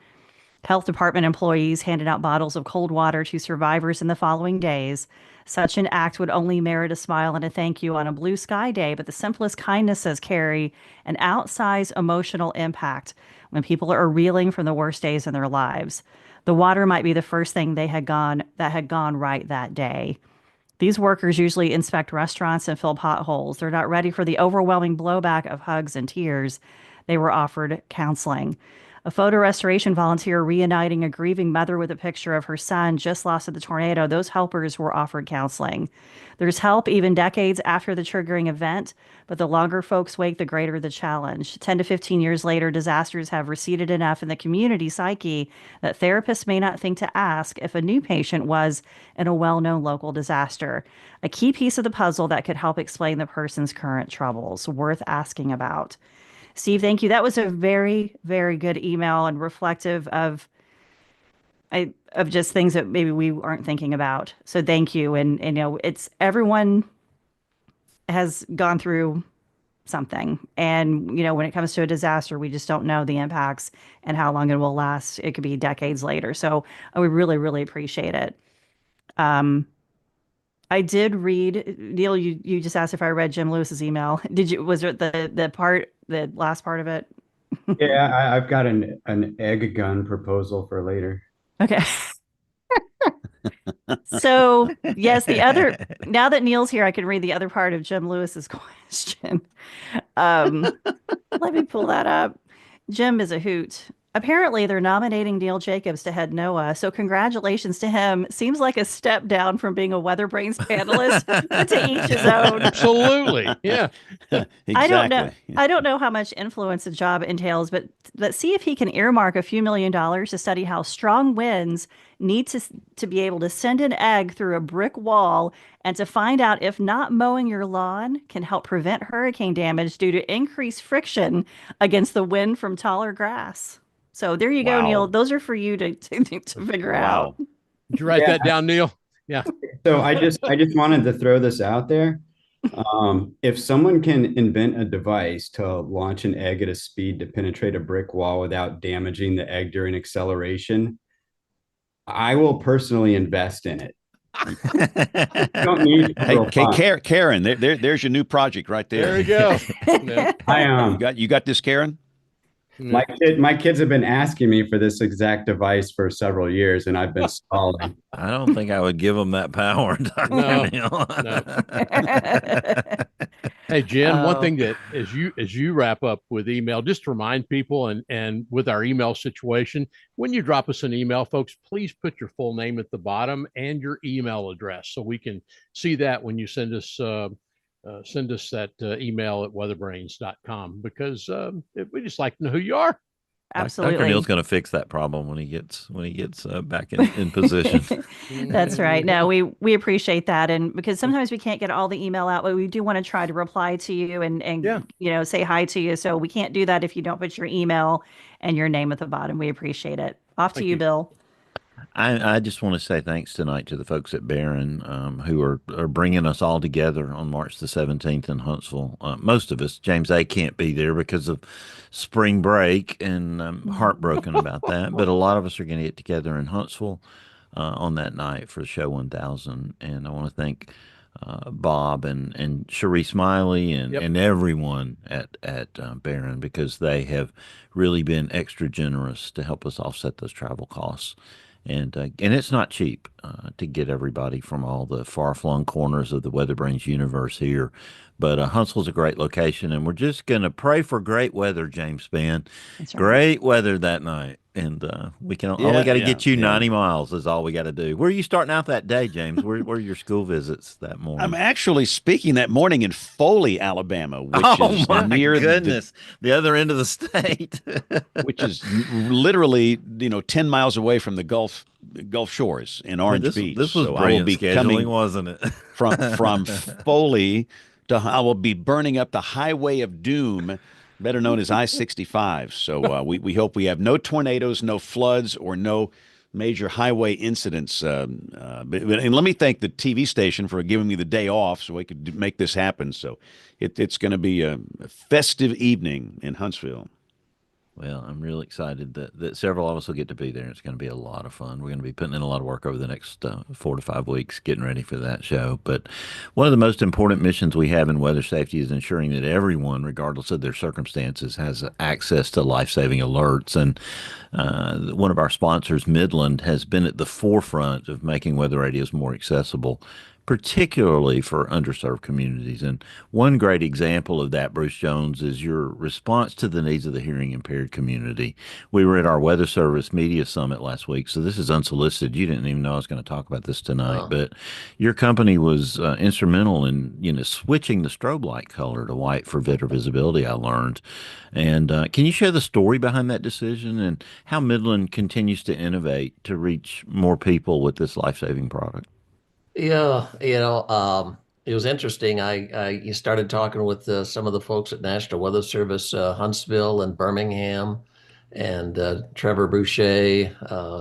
Health department employees handed out bottles of cold water to survivors in the following days. Such an act would only merit a smile and a thank you on a blue sky day, but the simplest kindnesses carry an outsized emotional impact when people are reeling from the worst days in their lives. The water might be the first thing that had gone right that day. These workers usually inspect restaurants and fill potholes. They're not ready for the overwhelming blowback of hugs and tears. They were offered counseling. A photo restoration volunteer reuniting a grieving mother with a picture of her son just lost in the tornado. Those helpers were offered counseling. There's help even decades after the triggering event, but the longer folks wait, the greater the challenge. 10 to 15 years later, disasters have receded enough in the community psyche that therapists may not think to ask if a new patient was in a well-known local disaster. A key piece of the puzzle that could help explain the person's current troubles. Worth asking about. Steve, thank you. That was a very, very good email and reflective of just things that maybe we aren't thinking about. So thank you. And it's everyone has gone through something. And when it comes to a disaster, we just don't know the impacts and how long it will last. It could be decades later. So we really, really appreciate it. I did read, Neil, you just asked if I read Jim Lewis's email. Was it the last part of it?
Yeah, I've got an egg gun proposal for later.
Okay. So, yes, now that Neil's here, I can read the other part of Jim Lewis's question. Um, Let me pull that up. Jim is a hoot. Apparently, they're nominating Neil Jacobs to head NOAA, so congratulations to him. Seems like a step down from being a WeatherBrains panelist, but to each his own.
Absolutely. Yeah.
Exactly.
I don't know how much influence the job entails, but let's see if he can earmark a few $1 million to study how strong winds need to be able to send an egg through a brick wall and to find out if not mowing your lawn can help prevent hurricane damage due to increased friction against the wind from taller grass. So there you go,
Wow.
Neil. Those are for you to figure out.
Wow.
Did you write that down, Neil? Yeah.
So I just wanted to throw this out there. If someone can invent a device to launch an egg at a speed to penetrate a brick wall without damaging the egg during acceleration, I will personally invest in it. You don't need
Hey, Karen, there's your new project right there.
There you go. Yeah.
I
You got this, Karen?
my kids have been asking me for this exact device for several years, and I've been stalling.
I don't think I would give them that power.
Hey, Jen, one
Oh.
thing that as you wrap up with email, just to remind people and with our email situation, when you drop us an email, folks, please put your full name at the bottom and your email address so we can see that when you send us that email at weatherbrains.com, because we just like to know who you are.
Absolutely.
Dr. Neil's going to fix that problem when he gets back in position.
That's right. No, we appreciate that, and because sometimes we can't get all the email out, but we do want to try to reply to you and say hi to you. So we can't do that if you don't put your email and your name at the bottom. We appreciate it. Off to you, Bill.
I just want to say thanks tonight to the folks at Barron who are bringing us all together on March the 17th in Huntsville. Most of us, James A. can't be there because of spring break, and I'm heartbroken about that. But a lot of us are going to get together in Huntsville on that night for Show 1000. And I want to thank Bob and Cherie Smiley and everyone at Barron, because they have really been extra generous to help us offset those travel costs. And it's not cheap to get everybody from all the far-flung corners of the WeatherBrains universe here. But Huntsville's a great location, and we're just going to pray for great weather, James Spann.
That's right.
Great weather that night. And we can only got to get you 90 miles is all we got to do. Where are you starting out that day, James? Where are your school visits that morning?
I'm actually speaking that morning in Foley, Alabama, which is near
the other end of the state,
which is literally 10 miles away from the Gulf shores in Orange Beach.
This was brilliant scheduling, wasn't it?
from Foley I will be burning up the Highway of Doom, better known as I-65. So we hope we have no tornadoes, no floods, or no major highway incidents. And let me thank the TV station for giving me the day off so we could make this happen. So it's going to be a festive evening in Huntsville.
Well, I'm really excited that several of us will get to be there. It's going to be a lot of fun. We're going to be putting in a lot of work over the next 4 to 5 weeks getting ready for that show. But one of the most important missions we have in weather safety is ensuring that everyone, regardless of their circumstances, has access to life-saving alerts. And one of our sponsors, Midland, has been at the forefront of making weather radios more accessible, particularly for underserved communities. And one great example of that, Bruce Jones, is your response to the needs of the hearing impaired community. We were at our Weather Service Media Summit last week, so this is unsolicited. You didn't even know I was going to talk about this tonight, but your company was instrumental in switching the strobe light color to white for better visibility, I learned. And can you share the story behind that decision and how Midland continues to innovate to reach more people with this life-saving product?
Yeah, it was interesting. I started talking with some of the folks at National Weather Service, Huntsville and Birmingham, and Trevor Boucher,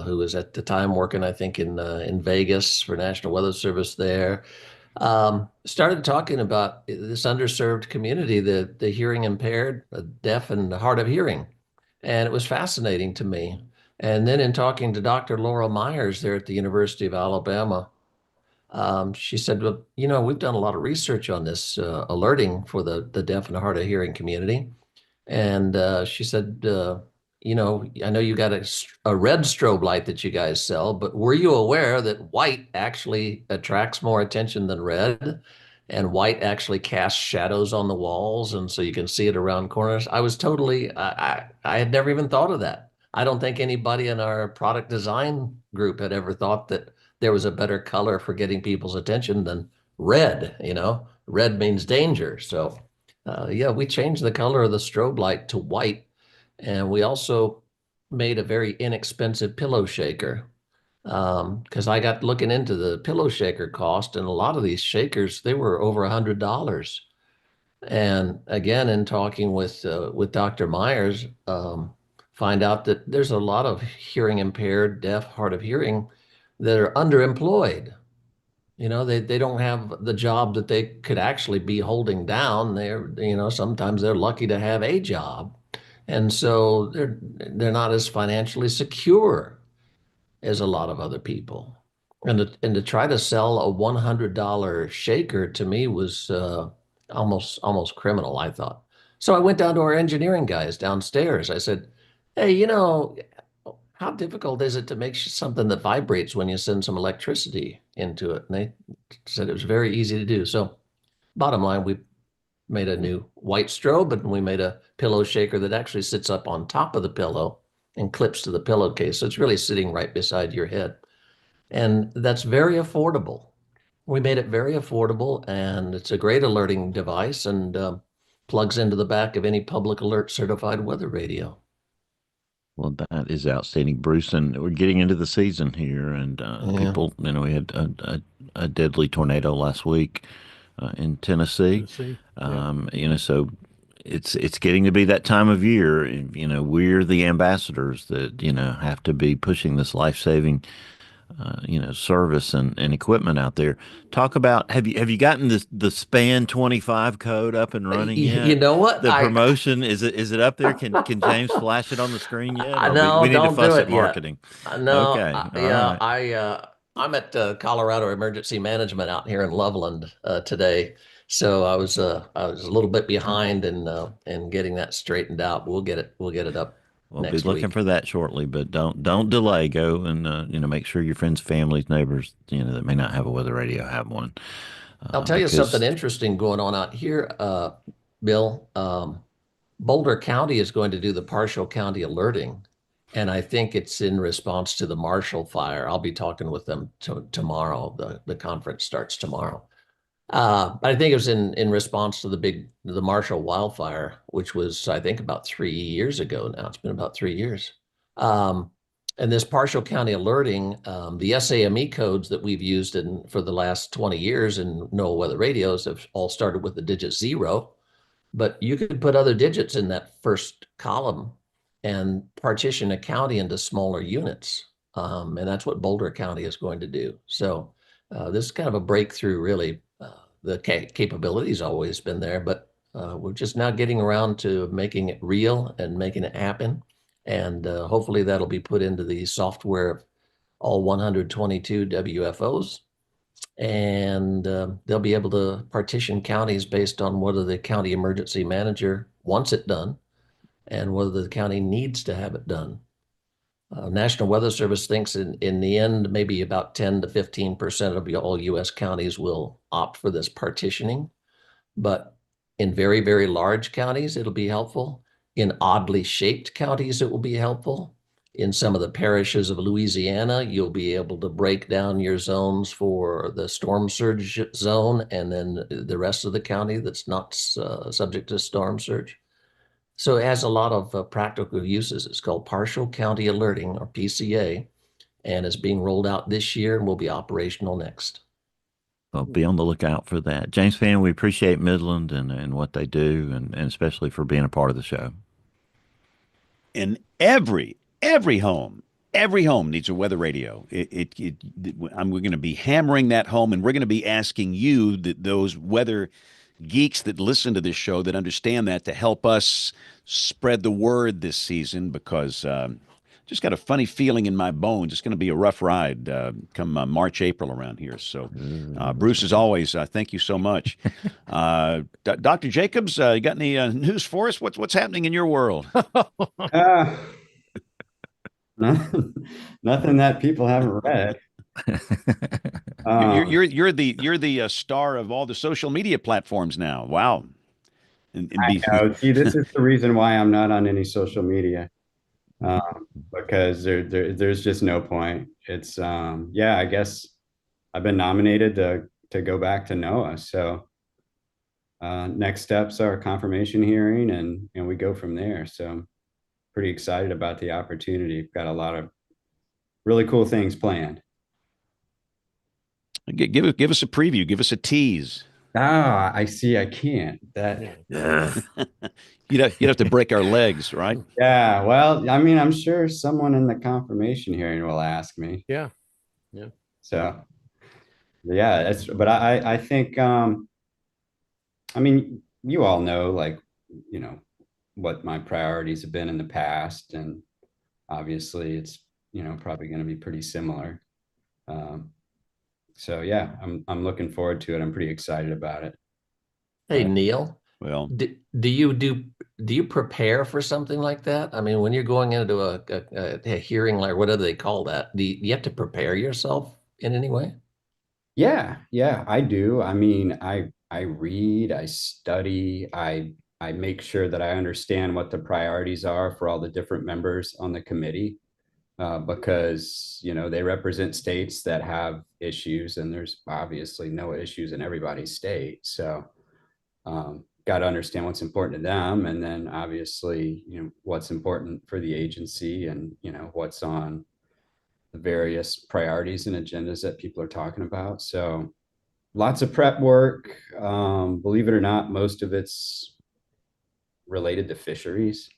who was at the time working, I think, in Vegas for National Weather Service there. Started talking about this underserved community, the hearing impaired, the deaf and hard of hearing, and it was fascinating to me. And then in talking to Dr. Laura Myers there at the University of Alabama, She said, well, we've done a lot of research on this alerting for the deaf and hard of hearing community. And she said, I know you got a red strobe light that you guys sell, but were you aware that white actually attracts more attention than red? And white actually casts shadows on the walls, and so you can see it around corners. I was totally, I had never even thought of that. I don't think anybody in our product design group had ever thought that there was a better color for getting people's attention than red. Red means danger. So yeah, we changed the color of the strobe light to white, and we also made a very inexpensive pillow shaker. Because I got looking into the pillow shaker cost, and a lot of these shakers, they were over $100. And again, in talking with Dr. Myers, find out that there's a lot of hearing impaired, deaf, hard of hearing that are underemployed. They don't have the job that they could actually be holding down. Sometimes they're lucky to have a job. And so they're not as financially secure as a lot of other people. And to try to sell a $100 shaker to me was almost criminal, I thought. So I went down to our engineering guys downstairs. I said, hey, how difficult is it to make something that vibrates when you send some electricity into it? And they said it was very easy to do. So bottom line, we made a new white strobe, and we made a pillow shaker that actually sits up on top of the pillow and clips to the pillowcase. So it's really sitting right beside your head. And that's very affordable. We made it very affordable, and it's a great alerting device, and plugs into the back of any public alert certified weather radio.
Well, that is outstanding, Bruce. And we're getting into the season here, and people, we had a deadly tornado last week in Tennessee. So it's getting to be that time of year. We're the ambassadors that have to be pushing this life-saving service and equipment out there. Talk about, have you gotten the Span 25 code up and running yet?
You know what?
The promotion, is it up there? Can James flash it on the screen yet? Or
No,
we need to
don't
fuss
do
at
it yet.
marketing.
No,
Okay.
yeah,
right.
I'm at Colorado Emergency Management out here in Loveland today, so I was a little bit behind in getting that straightened out. We'll get it up.
We'll be
next
looking
week.
for that shortly, but don't delay. Go and make sure your friends, families, neighbors, that may not have a weather radio have one.
I'll tell you something interesting going on out here, Bill. Boulder County is going to do the partial county alerting, and I think it's in response to the Marshall fire. I'll be talking with them tomorrow. The conference starts tomorrow. But I think it was in response to the Marshall wildfire, which was, I think, about 3 years ago now. It's been about 3 years. And this partial county alerting, the SAME codes that we've used for the last 20 years in NOAA weather radios have all started with the digit 0, but you could put other digits in that first column and partition a county into smaller units. And that's what Boulder County is going to do. So this is kind of a breakthrough, really. The capability's always been there, but we're just now getting around to making it real and making it happen. And hopefully that'll be put into the software of all 122 WFOs. And they'll be able to partition counties based on whether the county emergency manager wants it done and whether the county needs to have it done. National Weather Service thinks in the end, maybe about 10 to 15% of all U.S. counties will opt for this partitioning. But in very, very large counties, it'll be helpful. In oddly shaped counties, it will be helpful. In some of the parishes of Louisiana, you'll be able to break down your zones for the storm surge zone and then the rest of the county that's not subject to storm surge. So it has a lot of practical uses. It's called Partial County Alerting, or PCA, and it's being rolled out this year and will be operational next.
Well, be on the lookout for that. James Fan, we appreciate Midland and what they do, and especially for being a part of the show.
And every home needs a weather radio. We're going to be hammering that home, and we're going to be asking you, those weather geeks that listen to this show, that understand that, to help us spread the word this season, because just got a funny feeling in my bones. It's going to be a rough ride come March, April around here. So, Bruce, as always, thank you so much. Dr. Jacobs, you got any news for us? What's happening in your world?
Nothing, nothing that people haven't read.
You're the star of all the social media platforms now. Wow.
I know. See, this is the reason why I'm not on any social media, because there's just no point. It's yeah, I guess I've been nominated to go back to NOAA. So next steps are a confirmation hearing, and we go from there. So I'm pretty excited about the opportunity. Got a lot of really cool things planned.
Give us a preview. Give us a tease.
Ah, I see. I can't. That
you'd have to break our legs, right?
Yeah. Well, I mean, I'm sure someone in the confirmation hearing will ask me.
Yeah.
So, yeah. But I think I mean, you all know, like, what my priorities have been in the past, and obviously, it's probably going to be pretty similar. So yeah, I'm looking forward to it. I'm pretty excited about it.
Hey, Neil.
Well,
do you prepare for something like that? I mean, when you're going into a hearing, like whatever they call that, do you have to prepare yourself in any way?
Yeah, I do. I mean, I read, I study, I make sure that I understand what the priorities are for all the different members on the committee. Because they represent states that have issues, and there's obviously no issues in everybody's state. So got to understand what's important to them, and then obviously what's important for the agency, and what's on the various priorities and agendas that people are talking about. So lots of prep work. Believe it or not, most of it's related to fisheries.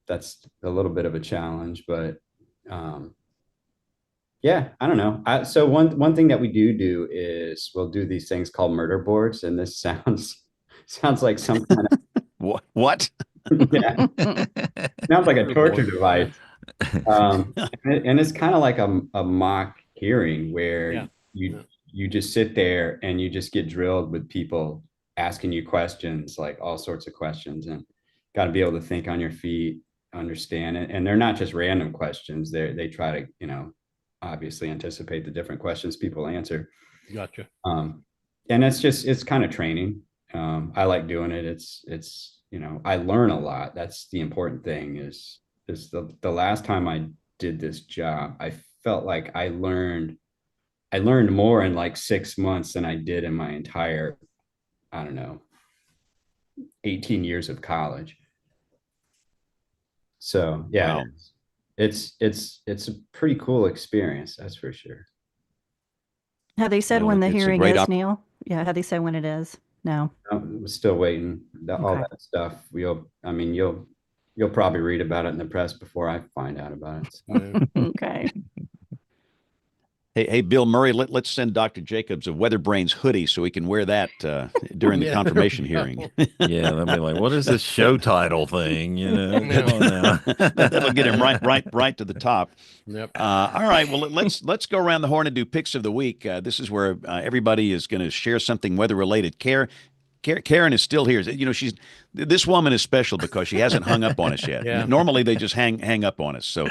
That's a little bit of a challenge, but yeah, I don't know. So one thing that we do is we'll do these things called murder boards, and this sounds like some kind
of what?
Yeah, sounds like a torture device. And it's kind of like a mock hearing where you just sit there and you just get drilled with people asking you questions, like all sorts of questions, and got to be able to think on your feet, understand it. And they're not just random questions. They try to, obviously anticipate the different questions people answer.
Gotcha.
And it's kind of training. I like doing it. It's I learn a lot. That's the important thing is the last time I did this job, I felt like I learned more in like 6 months than I did in my entire, I don't know, 18 years of college. So yeah,
wow.
It's a pretty cool experience, that's for sure.
Have they said when the hearing is, Neil? Yeah, have they said when it is? No.
I'm still waiting. All that stuff. You'll probably read about it in the press before I find out about it. So.
Okay.
Hey, Bill Murray, let's send Dr. Jacobs a WeatherBrains hoodie so he can wear that during the confirmation hearing.
Yeah, they'll be like, "What is this show title thing?"
That'll get him right to the top.
Yep.
All right, well let's go around the horn and do picks of the week. This is where everybody is going to share something weather related. Karen is still here. This woman is special because she hasn't hung up on us yet.
Yeah.
Normally they just hang up on us. So,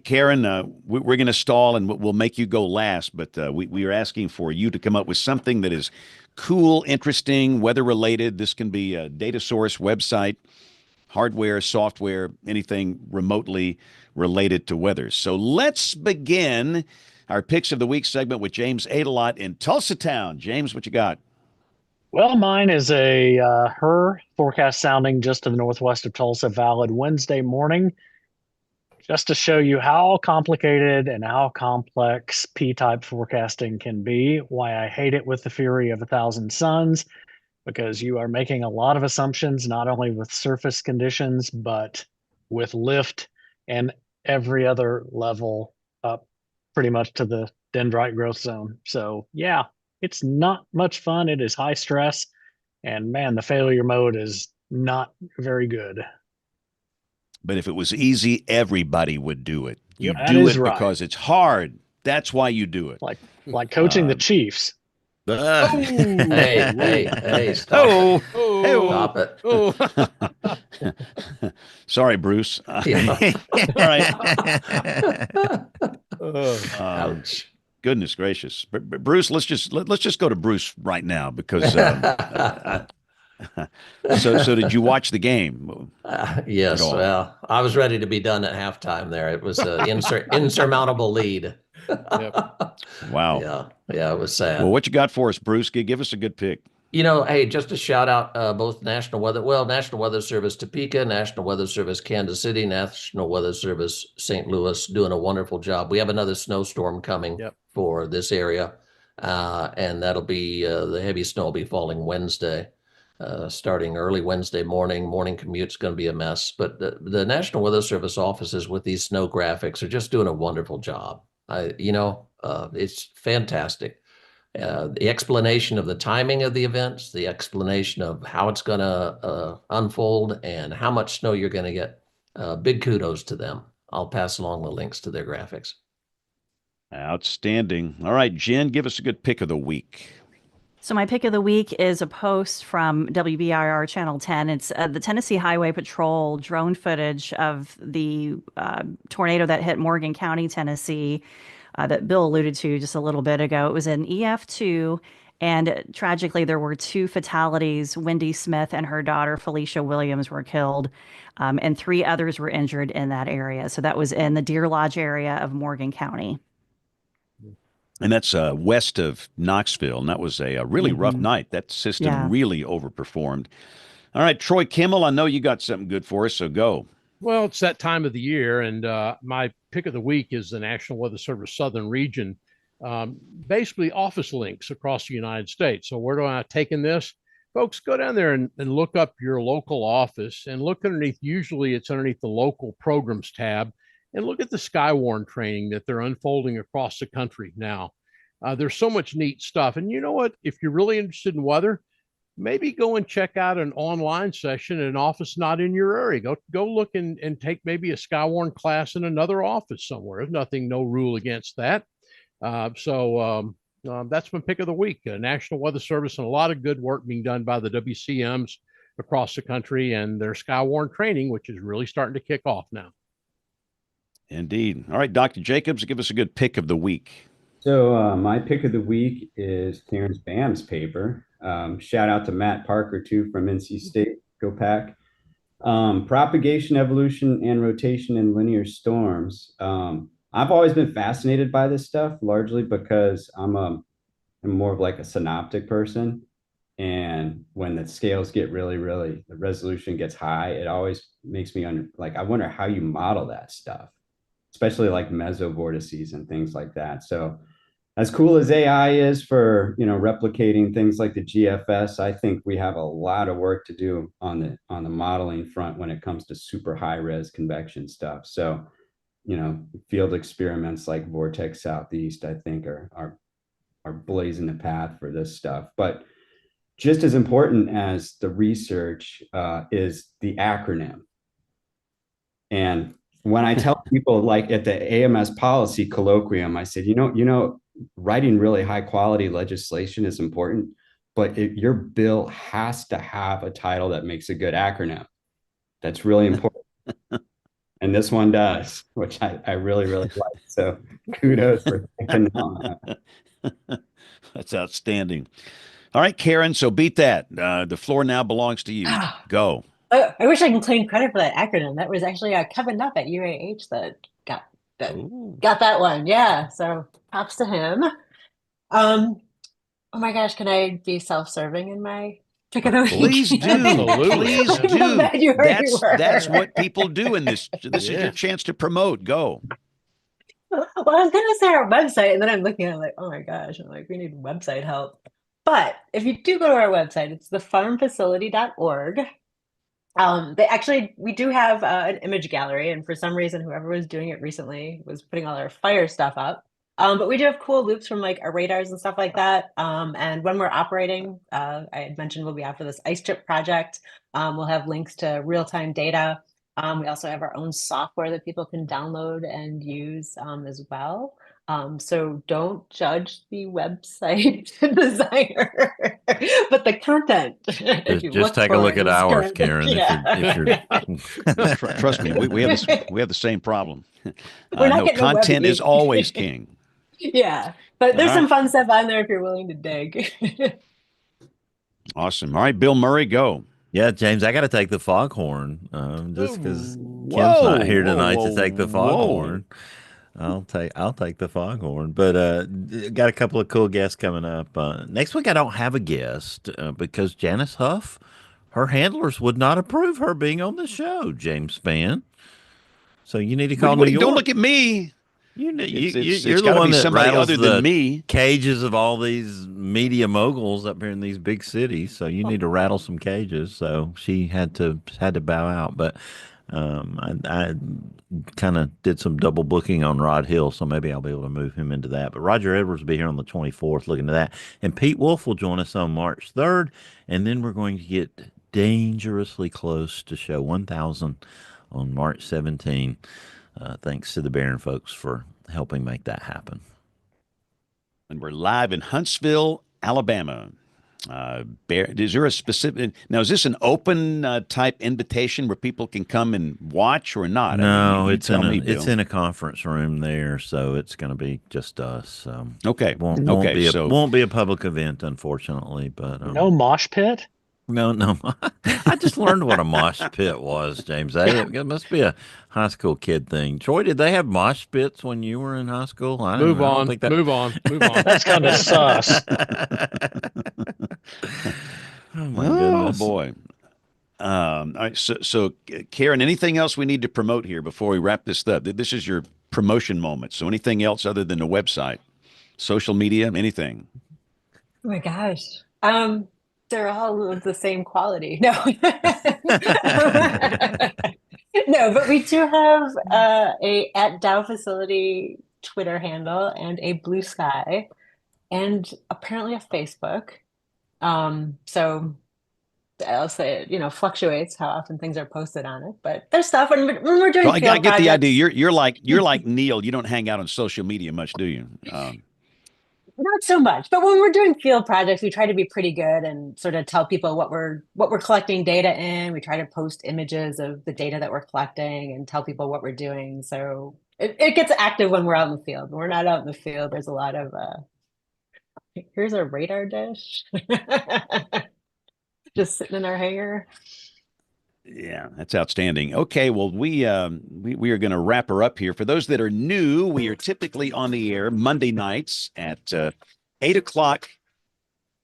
Karen, we're going to stall and we'll make you go last. But we are asking for you to come up with something that is cool, interesting, weather related. This can be a data source, website, hardware, software, anything remotely related to weather. So let's begin our picks of the week segment with James Adelot in Tulsa Town. James, what you got?
Well, mine is her forecast sounding just to the northwest of Tulsa, valid Wednesday morning, just to show you how complicated and how complex P-type forecasting can be, why I hate it with the fury of 1,000 suns, because you are making a lot of assumptions, not only with surface conditions, but with lift and every other level up pretty much to the dendrite growth zone. So yeah, it's not much fun. It is high stress, and man, the failure mode is not very good.
But if it was easy, everybody would do it. You
Yep.
That
do
is
it
right.
because it's hard. That's why you do it.
Like coaching the
Uh,
Chiefs.
Hey, stop
oh,
it.
Oh,
Stop it.
oh.
sorry, Bruce.
Yeah.
All right.
Ouch.
Goodness gracious, Bruce. Let's just go to Bruce right now because. So did you watch the game at
Yes.
all?
Well, I was ready to be done at halftime there. It was an insurmountable lead.
Wow.
Yeah, it was sad.
Well, what you got for us, Bruce? Give us a good pick.
Hey, just a shout out both National Weather Service Topeka, National Weather Service Kansas City, National Weather Service St. Louis, doing a wonderful job. We have another snowstorm coming for this area, and that'll be the heavy snow will be falling Wednesday, starting early Wednesday morning. Morning commute's going to be a mess, but the National Weather Service offices with these snow graphics are just doing a wonderful job. It's fantastic. The explanation of the timing of the events, the explanation of how it's going to unfold, and how much snow you're going to get. Big kudos to them. I'll pass along the links to their graphics.
Outstanding. All right, Jen, give us a good pick of the week.
So my pick of the week is a post from WBIR Channel 10. It's the Tennessee Highway Patrol drone footage of the tornado that hit Morgan County, Tennessee, that Bill alluded to just a little bit ago. It was in EF2, and tragically there were 2 fatalities. Wendy Smith and her daughter, Felicia Williams, were killed, and 3 others were injured in that area. So that was in the Deer Lodge area of Morgan County.
And that's west of Knoxville, and that was a really rough night. That system really overperformed. All right, Troy Kimmel, I know you got something good for us, so go.
Well, it's that time of the year, and my pick of the week is the National Weather Service Southern Region, basically office links across the United States. So where do I take in this? Folks, go down there and look up your local office and look underneath. Usually it's underneath the local programs tab, and look at the Skywarn training that they're unfolding across the country now. There's so much neat stuff. And you know what? If you're really interested in weather, maybe go and check out an online session in an office not in your area. Go look and take maybe a Skywarn class in another office somewhere. There's no rule against that. That's my pick of the week. National Weather Service, and a lot of good work being done by the WCMs across the country, and their Skywarn training, which is really starting to kick off now.
Indeed. All right, Dr. Jacobs, give us a good pick of the week.
So my pick of the week is Terrence Bam's paper. Shout out to Matt Parker, too, from NC State. Go Pack. Propagation, evolution, and rotation in linear storms. I've always been fascinated by this stuff, largely because I'm more of like a synoptic person. And when the scales get really, the resolution gets high, it always makes me I wonder how you model that stuff, especially like mesovortices and things like that. So as cool as AI is for, replicating things like the GFS, I think we have a lot of work to do on the modeling front when it comes to super high res convection stuff. So, field experiments like Vortex Southeast, I think are blazing the path for this stuff. But just as important as the research is the acronym. And when I tell people, like at the AMS policy colloquium, I said, writing really high quality legislation is important, but your bill has to have a title that makes a good acronym. That's really important. And this one does, which I really like. So kudos for thinking on that.
That's outstanding. All right, Karen, so beat that. The floor now belongs to you. Go.
I wish I could claim credit for that acronym. That was actually Kevin Nupp at UAH that got that one. Yeah, so props to him. Oh my gosh, can I be self-serving in my pick of the week?
Please do.
Absolutely.
Please do. That's
were.
what people do in this. This is your chance to promote. Go.
Well, I was going to say our website, and then I'm looking at it like, oh my gosh, I'm like, we need website help. But if you do go to our website, it's thefarmfacility.org. We do have an image gallery, and for some reason, whoever was doing it recently was putting all our fire stuff up. But we do have cool loops from like our radars and stuff like that. And when we're operating, I had mentioned we'll be after this ice chip project. We'll have links to real-time data We also have our own software that people can download and use as well. So don't judge the website designer, but the content. If you
Just
look
take a
for
look
it
at
is
ours,
good.
Karen. If you're
Trust me, we have this, we have the same problem.
We're not
No,
getting a
content is
Webby.
always king.
Yeah, but there's
All
some
right.
fun stuff on there if you're willing to dig.
Awesome. All right, Bill Murray, go.
Yeah, James, I got to take the foghorn just because Kim's
Whoa,
not here
whoa,
tonight to
whoa,
take the
whoa.
foghorn. I'll take the foghorn. But got a couple of cool guests coming up. Next week I don't have a guest because Janice Huff, her handlers would not approve her being on the show, James Spann. So you need to call New York.
Don't look at me.
You're
It's
the
got to
one
be
that
somebody
rattles
other
the
than me.
cages of all these media moguls up here in these big cities. So you need to rattle some cages. So she had to bow out. But I kind of did some double booking on Rod Hill, so maybe I'll be able to move him into that. But Roger Edwards will be here on the 24th, looking to that, and Pete Wolf will join us on March 3rd, and then we're going to get dangerously close to show 1,000 on March 17th. Thanks to the Barron folks for helping make that happen.
And we're live in Huntsville, Alabama. Is there a specific now? Is this an open type invitation where people can come and watch or not?
No,
you
it's
tell
in
me,
it's
Bill.
in a conference room there, so it's going to be just us.
Okay.
Won't be a public event, unfortunately. But
No mosh pit?
no. I just learned what a mosh pit was, James. It must be a high school kid thing. Troy, did they have mosh pits when you were in high school? I don't think that.
Move on.
That's kind of sus.
Oh my
Oh
goodness.
boy. All right. So Karen, anything else we need to promote here before we wrap this up? This is your promotion moment. So anything else other than the website, social media, anything?
Oh my gosh. They're all of the same quality. No. No, but we do have a at Dow facility Twitter handle and a Blue Sky and apparently a Facebook. So I'll say it, fluctuates how often things are posted on it, but there's stuff when we're doing
Well, I
field
get the
projects.
idea. You're like Neil. You don't hang out on social media much, do you?
Not so much, but when we're doing field projects, we try to be pretty good and sort of tell people what we're collecting data in. We try to post images of the data that we're collecting and tell people what we're doing. So it gets active when we're out in the field. When we're not out in the field, there's a lot of here's a radar dish just sitting in our hangar.
Yeah, that's outstanding. Okay, well, we are going to wrap her up here. For those that are new, we are typically on the air Monday nights at 8 o'clock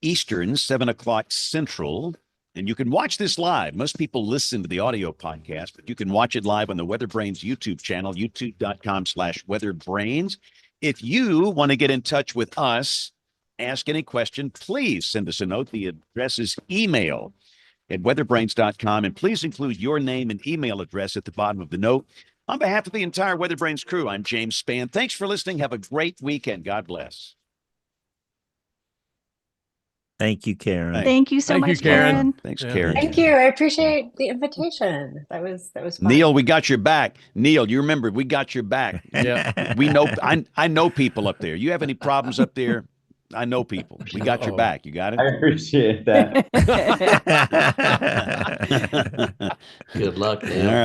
Eastern, 7 o'clock Central. And you can watch this live. Most people listen to the audio podcast, but you can watch it live on the WeatherBrains YouTube channel, youtube.com/WeatherBrains. If you want to get in touch with us, ask any question, please send us a note. The address is email@weatherbrains.com. And please include your name and email address at the bottom of the note. On behalf of the entire WeatherBrains crew, I'm James Spann. Thanks for listening. Have a great weekend. God bless.
Thank you, Karen.
Thank you so much, Karen.
Thanks,
Yeah.
Karen.
Thank you. I appreciate the invitation. That was fun.
Neil, we got your back. Neil, you remember we got your back.
Yeah.
We know. I know people up there. You have any problems up there? I know people. We got your back. You got it?
I appreciate that.
Good luck, Neil.
All right.